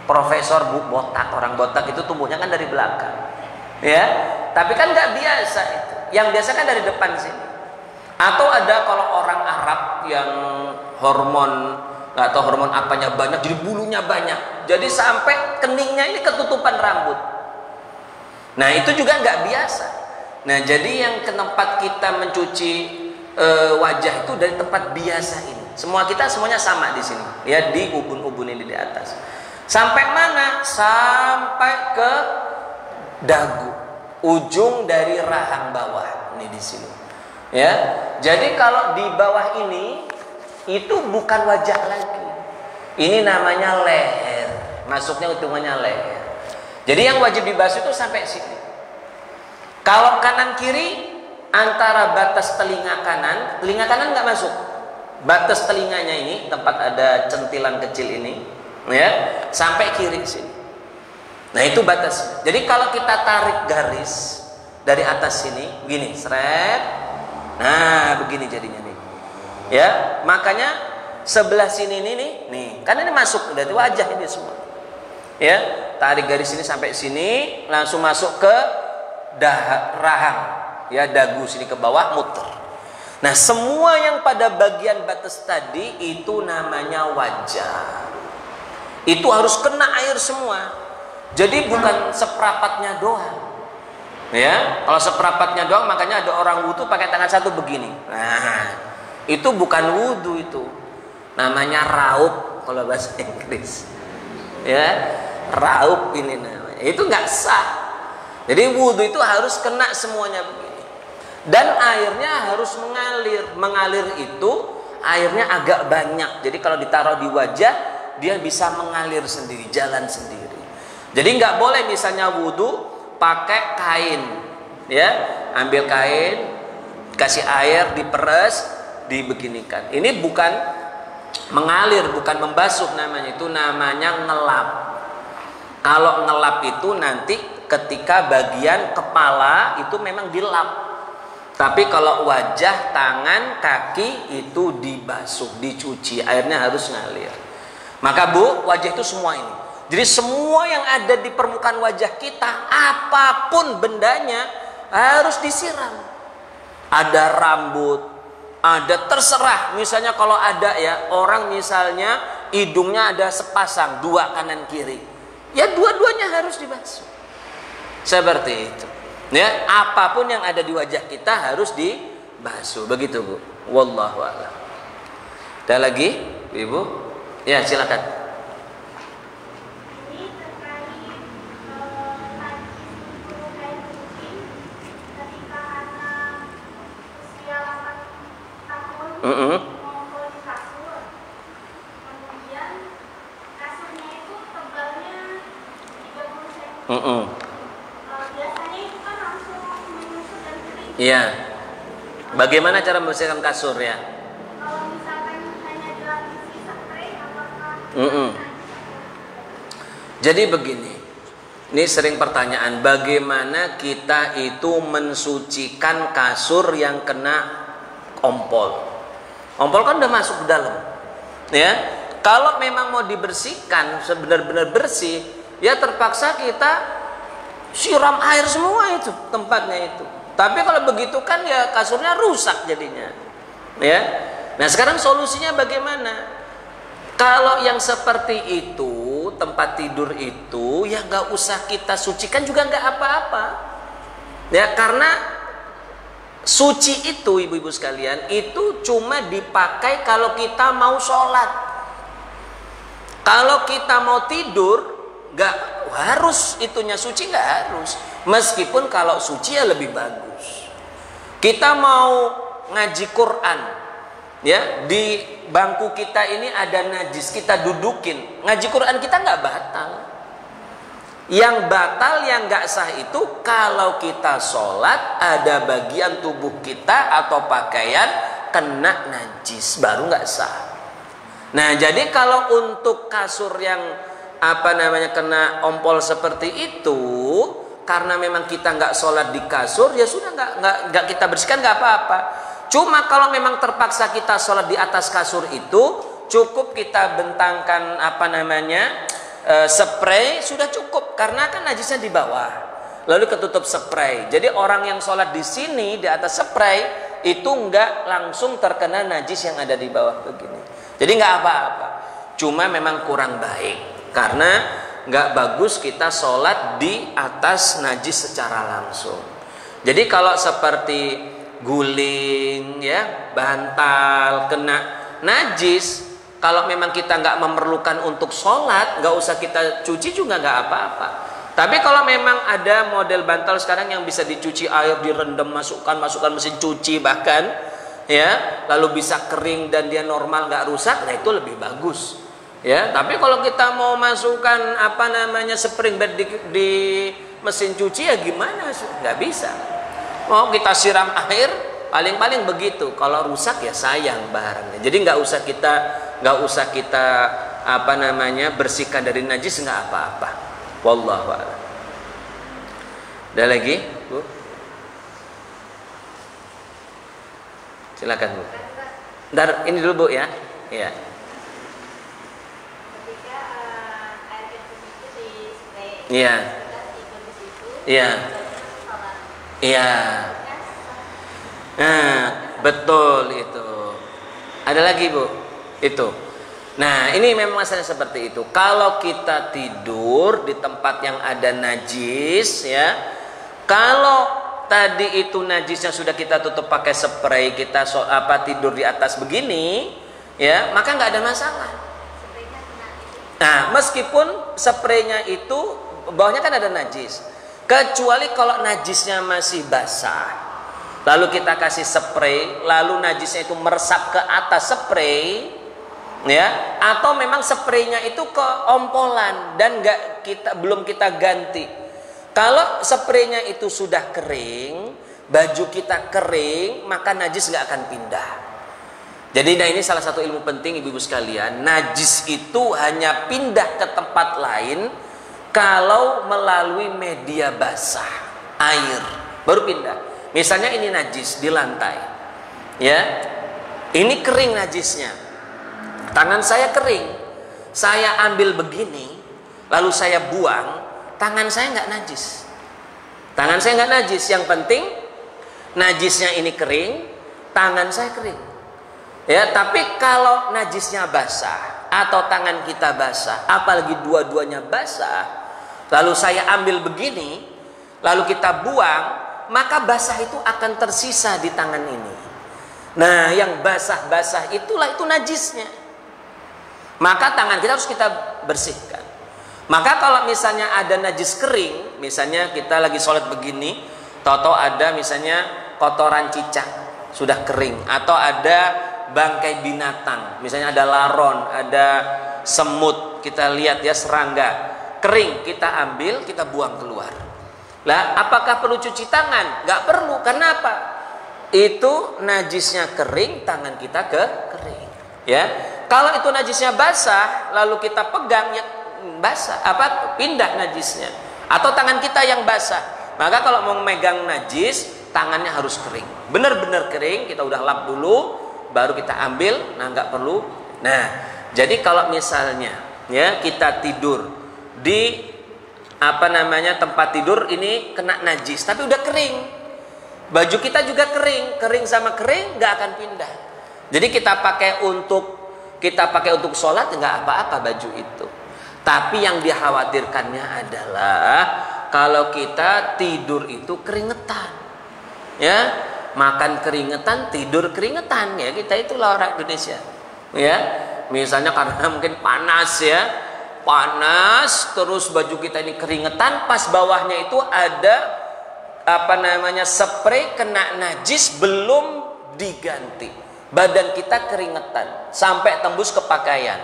Profesor Bu botak, orang botak itu tumbuhnya kan dari belakang, ya. Tapi kan nggak biasa itu. Yang biasa kan dari depan sini. Atau ada kalau orang Arab yang hormon, nggak tahu hormon apanya banyak, jadi bulunya banyak. Jadi sampai keningnya ini ketutupan rambut. Nah itu juga nggak biasa. Nah jadi yang ke tempat kita mencuci wajah itu dari tempat biasa ini. Semua kita semuanya sama di sini, ya, di ubun-ubun ini di atas. Sampai mana? Sampai ke dagu, ujung dari rahang bawah ini di sini. Ya, jadi kalau di bawah ini itu bukan wajah lagi. Ini namanya leher, masuknya hitungannya leher. Jadi yang wajib dibasuh itu sampai sini. Kalau kanan kiri antara batas telinga kanan nggak masuk. Batas telinganya ini tempat ada centilan kecil ini. Ya, sampai kiri sini. Nah itu batas. Jadi kalau kita tarik garis dari atas sini, begini, seret. Nah begini jadinya nih. Ya, makanya sebelah sini nih, kan ini masuk dari wajah ini semua. Ya, tarik garis ini sampai sini, langsung masuk ke rahang, ya, dagu sini ke bawah, muter. Nah semua yang pada bagian batas tadi itu namanya wajah. Itu harus kena air semua. Jadi bukan seperapatnya doang. Ya, kalau seperapatnya doang makanya ada orang wudu pakai tangan satu begini. Nah, itu bukan wudu itu. Namanya raup kalau bahasa Inggris. Ya, raup ini namanya. Itu nggak sah. Jadi wudu itu harus kena semuanya begini. Dan airnya harus mengalir. Mengalir itu airnya agak banyak. Jadi kalau ditaruh di wajah dia bisa mengalir sendiri, jalan sendiri. Jadi nggak boleh misalnya wudu pakai kain, ya, ambil kain, kasih air, diperes, dibeginikan. Ini bukan mengalir, bukan membasuh namanya, itu namanya ngelap. Kalau ngelap itu nanti ketika bagian kepala itu memang dilap. Tapi kalau wajah, tangan, kaki itu dibasuh, dicuci, airnya harus ngalir. Maka Bu, wajah itu semua ini. Jadi semua yang ada di permukaan wajah kita, apapun bendanya harus disiram. Ada rambut, ada terserah. Misalnya kalau ada ya orang misalnya hidungnya ada sepasang, 2 kanan kiri, ya dua-duanya harus dibasuh. Seperti itu. Ya, apapun yang ada di wajah kita harus dibasuh. Begitu Bu. Wallahu a'lam. Ada lagi, Ibu? Ya, silakan. Ini terkait najis untuk kain kucing ketika anak usia 8 tahun mengumpul di kasur. Kemudian kasurnya itu tebalnya 30 cm. Biasanya itu kan langsung menyusut dan kering. Iya. Bagaimana cara membersihkan kasur ya? Kalau misalkan hanya dilapisi spray, apakah Jadi begini. Ini sering pertanyaan, bagaimana kita itu mensucikan kasur yang kena ompol? Ompol kan udah masuk ke dalam. Ya. Kalau memang mau dibersihkan sebenar-benar bersih, ya terpaksa kita siram air semua itu tempatnya itu. Tapi kalau begitu kan ya kasurnya rusak jadinya. Ya. Nah, sekarang solusinya bagaimana? Kalau yang seperti itu, tempat tidur itu ya nggak usah kita sucikan juga nggak apa-apa. Ya, karena suci itu ibu-ibu sekalian itu cuma dipakai kalau kita mau sholat. Kalau kita mau tidur nggak harus itunya suci, nggak harus. Meskipun kalau suci ya lebih bagus. Kita mau ngaji Quran, ya di bangku kita ini ada najis, kita dudukin, ngaji Quran kita nggak batal. Yang batal, yang nggak sah itu kalau kita sholat ada bagian tubuh kita atau pakaian kena najis, baru nggak sah. Nah, jadi kalau untuk kasur yang kena ompol seperti itu, karena memang kita nggak sholat di kasur, ya sudah nggak kita bersihkan nggak apa-apa. Cuma kalau memang terpaksa kita sholat di atas kasur itu, cukup kita bentangkan spray sudah cukup, karena kan najisnya di bawah. Lalu ketutup spray. Jadi orang yang sholat di sini di atas spray itu nggak langsung terkena najis yang ada di bawah begini. Jadi nggak apa-apa. Cuma memang kurang baik karena nggak bagus kita sholat di atas najis secara langsung. Jadi kalau seperti guling, ya, bantal kena najis, kalau memang kita nggak memerlukan untuk sholat, nggak usah kita cuci juga nggak apa-apa. Tapi kalau memang ada model bantal sekarang yang bisa dicuci air, direndam, masukkan mesin cuci bahkan, ya, lalu bisa kering dan dia normal nggak rusak, nah itu lebih bagus. Ya, tapi kalau kita mau masukkan spring bed di mesin cuci ya gimana? Nggak bisa. Mau kita siram air paling-paling begitu. Kalau rusak ya sayang barangnya. Jadi nggak usah kita bersihkan dari najis, nggak apa-apa. Wallahu a'lam. Ada lagi, Bu? Silakan, Bu. Bentar, ini dulu, Bu, ya. Iya. ketika air kencing itu di spray, Iya. kita tidur di situ, Iya. sholat. Iya. Nah, betul itu. Ada lagi, Bu? Itu. Nah, ini memang masalah seperti itu. Kalau kita tidur di tempat yang ada najis, ya. Kalau tadi itu najisnya sudah kita tutup pakai spray, kita tidur di atas begini, ya, maka nggak ada masalah. Spraynya kena itu. Nah, meskipun spraynya itu bawahnya kan ada najis, kecuali kalau najisnya masih basah, lalu kita kasih spray, lalu najisnya itu meresap ke atas spray, ya, atau memang spraynya itu keompolan dan belum kita ganti. Kalau spraynya itu sudah kering, baju kita kering, maka najis nggak akan pindah. Jadi ini salah satu ilmu penting ibu-ibu sekalian. Najis itu hanya pindah ke tempat lain kalau melalui media basah, air, baru pindah. Misalnya ini najis di lantai, ya, ini kering najisnya, tangan saya kering, saya ambil begini, lalu saya buang, tangan saya nggak najis, tangan saya nggak najis. Yang penting najisnya ini kering, tangan saya kering, ya. Tapi kalau najisnya basah atau tangan kita basah, apalagi dua-duanya basah, lalu saya ambil begini, lalu kita buang, maka basah itu akan tersisa di tangan ini. Nah, yang basah-basah itulah itu najisnya. Maka tangan kita harus kita bersihkan. Maka kalau misalnya ada najis kering, misalnya kita lagi sholat begini, tahu-tahu ada misalnya kotoran cicak sudah kering, atau ada bangkai binatang, misalnya ada laron, ada semut, kita lihat ya, serangga kering, kita ambil, kita buang keluar. Lah, apakah perlu cuci tangan? Nggak perlu. Karena apa? Itu najisnya kering, tangan kita kering. Ya, kalau itu najisnya basah, lalu kita pegang, ya basah, pindah najisnya. Atau tangan kita yang basah, maka kalau mau megang najis, tangannya harus kering, benar-benar kering. Kita udah lap dulu, baru kita ambil. Nah, nggak perlu. Nah, jadi kalau misalnya ya kita tidur di tempat tidur ini kena najis, tapi udah kering, baju kita juga kering sama kering nggak akan pindah. Jadi kita pakai untuk sholat nggak apa-apa baju itu. Tapi yang dikhawatirkannya adalah kalau kita tidur itu keringetan, ya, makan keringetan, tidur keringetan, ya, kita itulah orang Indonesia, ya. Misalnya karena mungkin panas, ya, panas terus baju kita ini keringetan, pas bawahnya itu ada spray kena najis belum diganti, badan kita keringetan sampai tembus ke pakaian,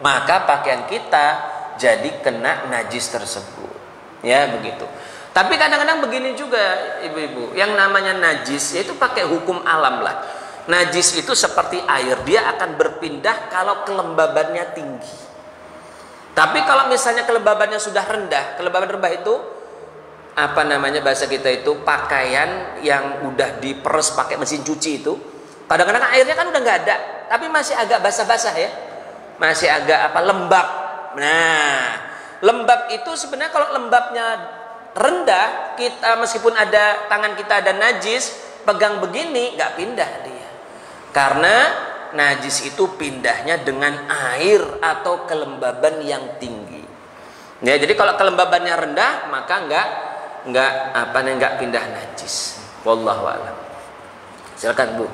maka pakaian kita jadi kena najis tersebut, ya, begitu. Tapi kadang-kadang begini juga ibu-ibu, yang namanya najis yaitu pakai hukum alam lah. Najis itu seperti air, dia akan berpindah kalau kelembabannya tinggi. Tapi kalau misalnya kelembabannya sudah rendah, kelembaban rendah itu bahasa kita itu pakaian yang udah diperes pakai mesin cuci itu, kadang-kadang airnya kan udah nggak ada, tapi masih agak basah-basah, ya, masih agak lembab. Nah, lembab itu sebenarnya kalau lembabnya rendah, kita meskipun ada tangan kita ada najis, pegang begini nggak pindah dia, karena najis itu pindahnya dengan air atau kelembaban yang tinggi. Ya, jadi kalau kelembabannya rendah maka nggak pindah najis. Wallahu a'lam. Silakan Bu.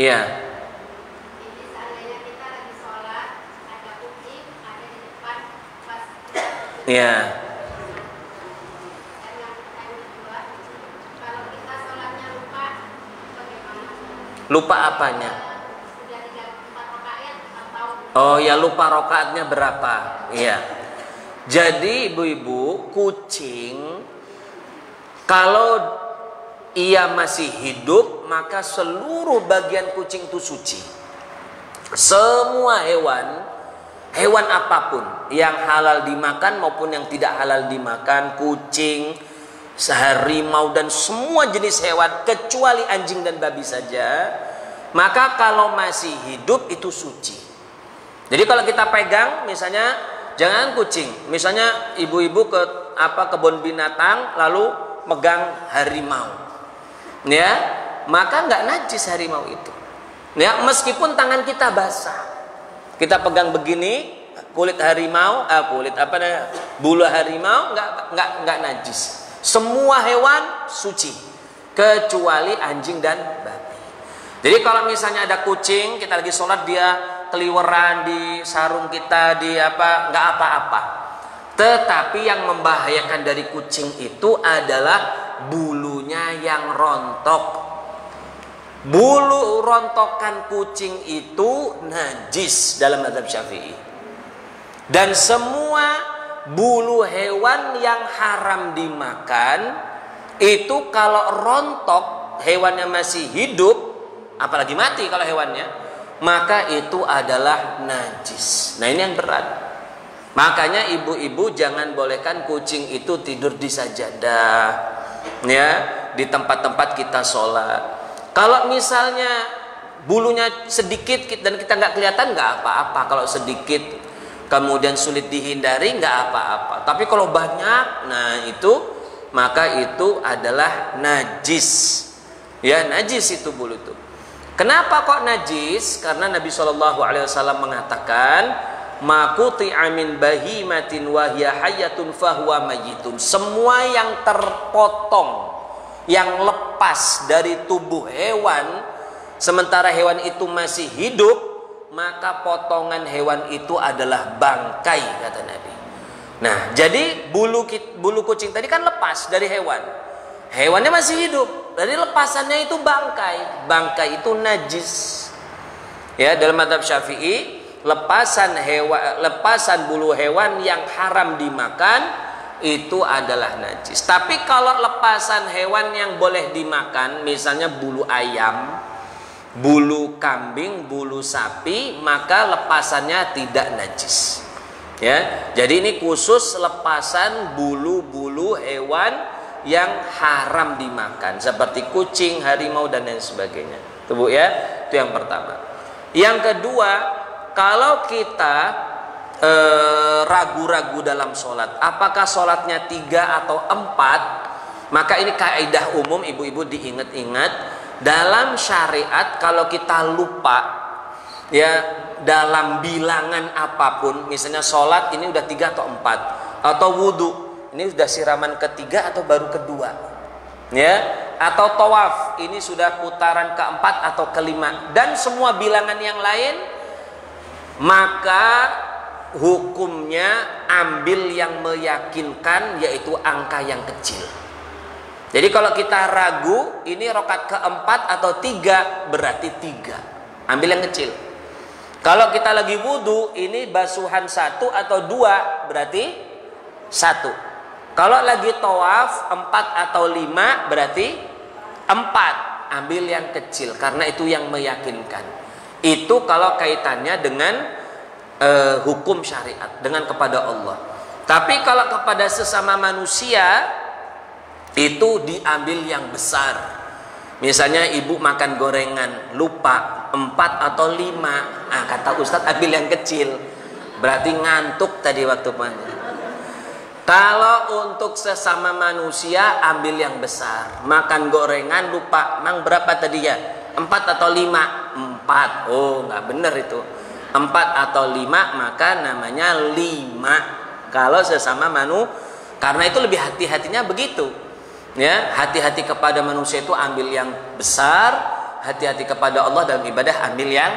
Iya. Iya. Lupa apanya? Oh ya, lupa rokaatnya berapa? Iya. Jadi ibu-ibu, kucing kalau ia masih hidup maka seluruh bagian kucing itu suci. Semua hewan apapun yang halal dimakan maupun yang tidak halal dimakan, kucing, harimau dan semua jenis hewan kecuali anjing dan babi saja, maka kalau masih hidup itu suci. Jadi kalau kita pegang, misalnya jangan kucing, misalnya ibu-ibu ke kebun binatang lalu megang harimau, ya, maka nggak najis harimau itu, ya, meskipun tangan kita basah, kita pegang begini kulit harimau, bulu harimau nggak najis. Semua hewan suci kecuali anjing dan babi. Jadi kalau misalnya ada kucing, kita lagi sholat dia keliweran di sarung kita, nggak apa-apa. Tetapi yang membahayakan dari kucing itu adalah bulunya yang rontok. Bulu rontokan kucing itu najis dalam mazhab Syafi'i. Dan semua bulu hewan yang haram dimakan itu kalau rontok, hewannya masih hidup, apalagi mati kalau hewannya, maka itu adalah najis. Nah, ini yang berat. Makanya ibu-ibu jangan bolehkan kucing itu tidur di sajadah, ya, di tempat-tempat kita sholat. Kalau misalnya bulunya sedikit dan kita nggak kelihatan, nggak apa-apa. Kalau sedikit kemudian sulit dihindari, nggak apa-apa. Tapi kalau banyak, nah itu maka itu adalah najis. Ya, najis itu bulu itu. Kenapa kok najis? Karena Nabi SAW mengatakan, "Maquti'a min bahimatin wa hiya hayyatun fahuwa mayyitun." Semua yang terpotong, yang lepas dari tubuh hewan, sementara hewan itu masih hidup, maka potongan hewan itu adalah bangkai, kata Nabi. Nah, jadi bulu kucing tadi kan lepas dari hewan. Hewannya masih hidup, dari lepasannya itu bangkai. Bangkai itu najis. Ya, dalam mazhab Syafi'i, lepasan bulu hewan yang haram dimakan itu adalah najis. Tapi kalau lepasan hewan yang boleh dimakan, misalnya bulu ayam, bulu kambing, bulu sapi, maka lepasannya tidak najis. Ya, jadi ini khusus lepasan bulu-bulu hewan yang haram dimakan, seperti kucing, harimau dan lain sebagainya. Tuh Bu ya, itu yang pertama. Yang kedua, kalau kita ragu-ragu dalam sholat, apakah sholatnya 3 atau 4, maka ini kaidah umum, ibu-ibu diingat-ingat. Dalam syariat kalau kita lupa, ya, dalam bilangan apapun, misalnya sholat ini udah 3 atau 4, atau wudhu ini sudah siraman ketiga atau baru kedua, ya, atau tawaf ini sudah putaran keempat atau kelima, dan semua bilangan yang lain, maka hukumnya ambil yang meyakinkan, yaitu angka yang kecil. Jadi kalau kita ragu ini rokat keempat atau 3, berarti 3, ambil yang kecil. Kalau kita lagi wudhu, ini basuhan 1 atau 2, berarti 1. Kalau lagi tawaf 4 atau 5, berarti 4, ambil yang kecil, karena itu yang meyakinkan. Itu kalau kaitannya dengan hukum syariat, dengan kepada Allah. Tapi kalau kepada sesama manusia, itu diambil yang besar. Misalnya ibu makan gorengan, lupa 4 atau 5, nah, kata Ustadz ambil yang kecil, berarti ngantuk tadi waktu makan. Kalau untuk sesama manusia ambil yang besar. Makan gorengan lupa, mang berapa tadi ya? 4 atau 5? 4. Oh, nggak bener itu. 4 atau 5, maka namanya 5. Kalau sesama karena itu lebih hati-hatinya begitu. Ya, hati-hati kepada manusia itu ambil yang besar, hati-hati kepada Allah dalam ibadah ambil yang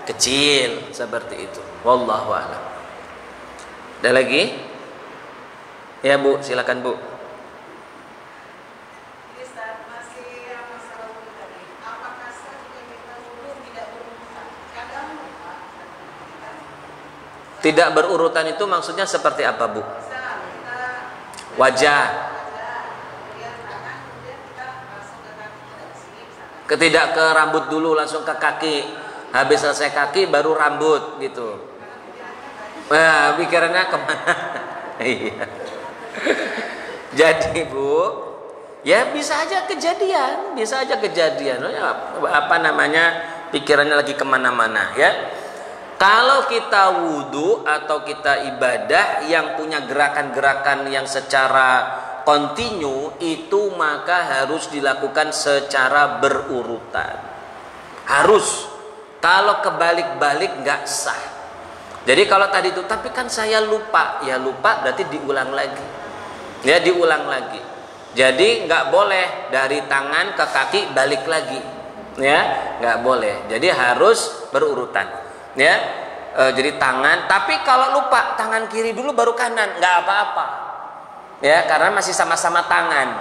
kecil, seperti itu. Wallahu a'lam. Ada lagi? Ya Bu, silakan Bu. Tidak berurutan itu maksudnya seperti apa Bu? Wajah. Tidak ke rambut dulu, langsung ke kaki. Habis selesai kaki baru rambut gitu. Nah, pikirannya kemana? Iya. Jadi Bu, ya bisa aja kejadian, apa namanya, pikirannya lagi kemana-mana ya. Kalau kita wudhu atau kita ibadah yang punya gerakan-gerakan yang secara kontinu, itu maka harus dilakukan secara berurutan. Harus. Kalau kebalik-balik nggak sah. Jadi kalau tadi itu, tapi kan saya lupa, ya lupa berarti diulang lagi. Ya, diulang lagi. Jadi nggak boleh dari tangan ke kaki balik lagi. Ya, nggak boleh. Jadi harus berurutan. Ya, jadi tangan. Tapi kalau lupa, tangan kiri dulu baru kanan, nggak apa-apa. Ya, karena masih sama-sama tangan.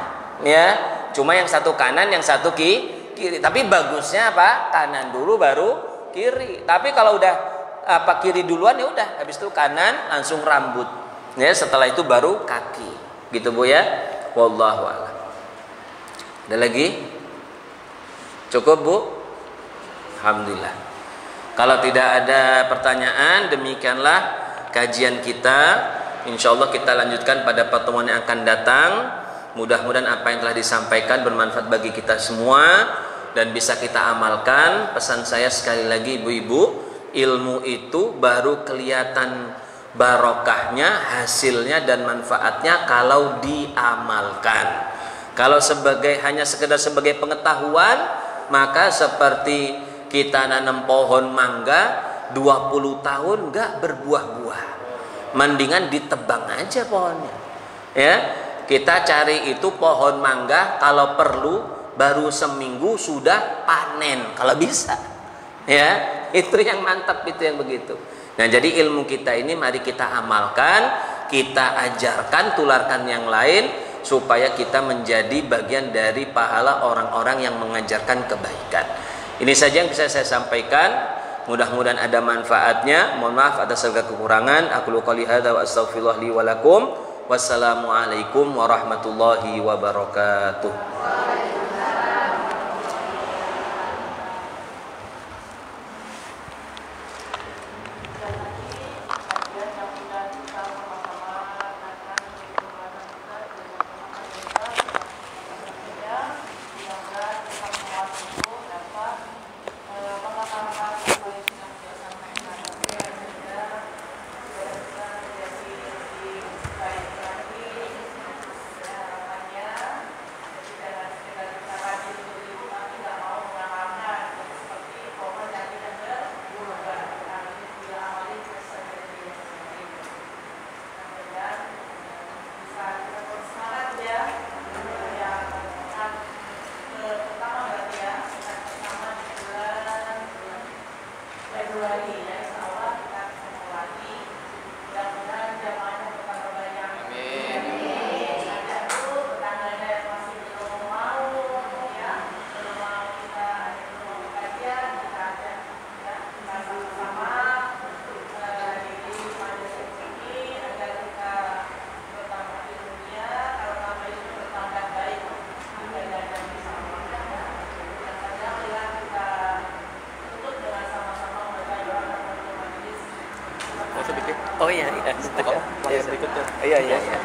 Ya, cuma yang satu kanan, yang satu kiri. Tapi bagusnya apa? Kanan dulu baru kiri. Tapi kalau udah kiri duluan, ya udah, habis itu kanan langsung rambut. Ya, setelah itu baru kaki. Gitu Bu ya. Wallahu a'lam. Ada lagi? Cukup Bu? Alhamdulillah. Kalau tidak ada pertanyaan, demikianlah kajian kita. Insya Allah kita lanjutkan pada pertemuan yang akan datang. Mudah-mudahan apa yang telah disampaikan bermanfaat bagi kita semua dan bisa kita amalkan. Pesan saya sekali lagi ibu-ibu, ilmu itu baru kelihatan barokahnya, hasilnya dan manfaatnya kalau diamalkan. Kalau hanya sekedar sebagai pengetahuan, maka seperti kita nanam pohon mangga 20 tahun nggak berbuah-buah, mendingan ditebang aja pohonnya. Ya, kita cari itu pohon mangga kalau perlu baru seminggu sudah panen kalau bisa. Ya, itu yang mantap, itu yang begitu. Nah, jadi ilmu kita ini mari kita amalkan, kita ajarkan, tularkan yang lain supaya kita menjadi bagian dari pahala orang-orang yang mengajarkan kebaikan. Ini saja yang bisa saya sampaikan. Mudah-mudahan ada manfaatnya. Mohon maaf atas segala kekurangan. Aku qouli hadza wa astaghfirullah li wa lakum. Wassalamualaikum warahmatullahi wabarakatuh. Oh iya, iya. Yang berikutnya. Iya, iya, iya.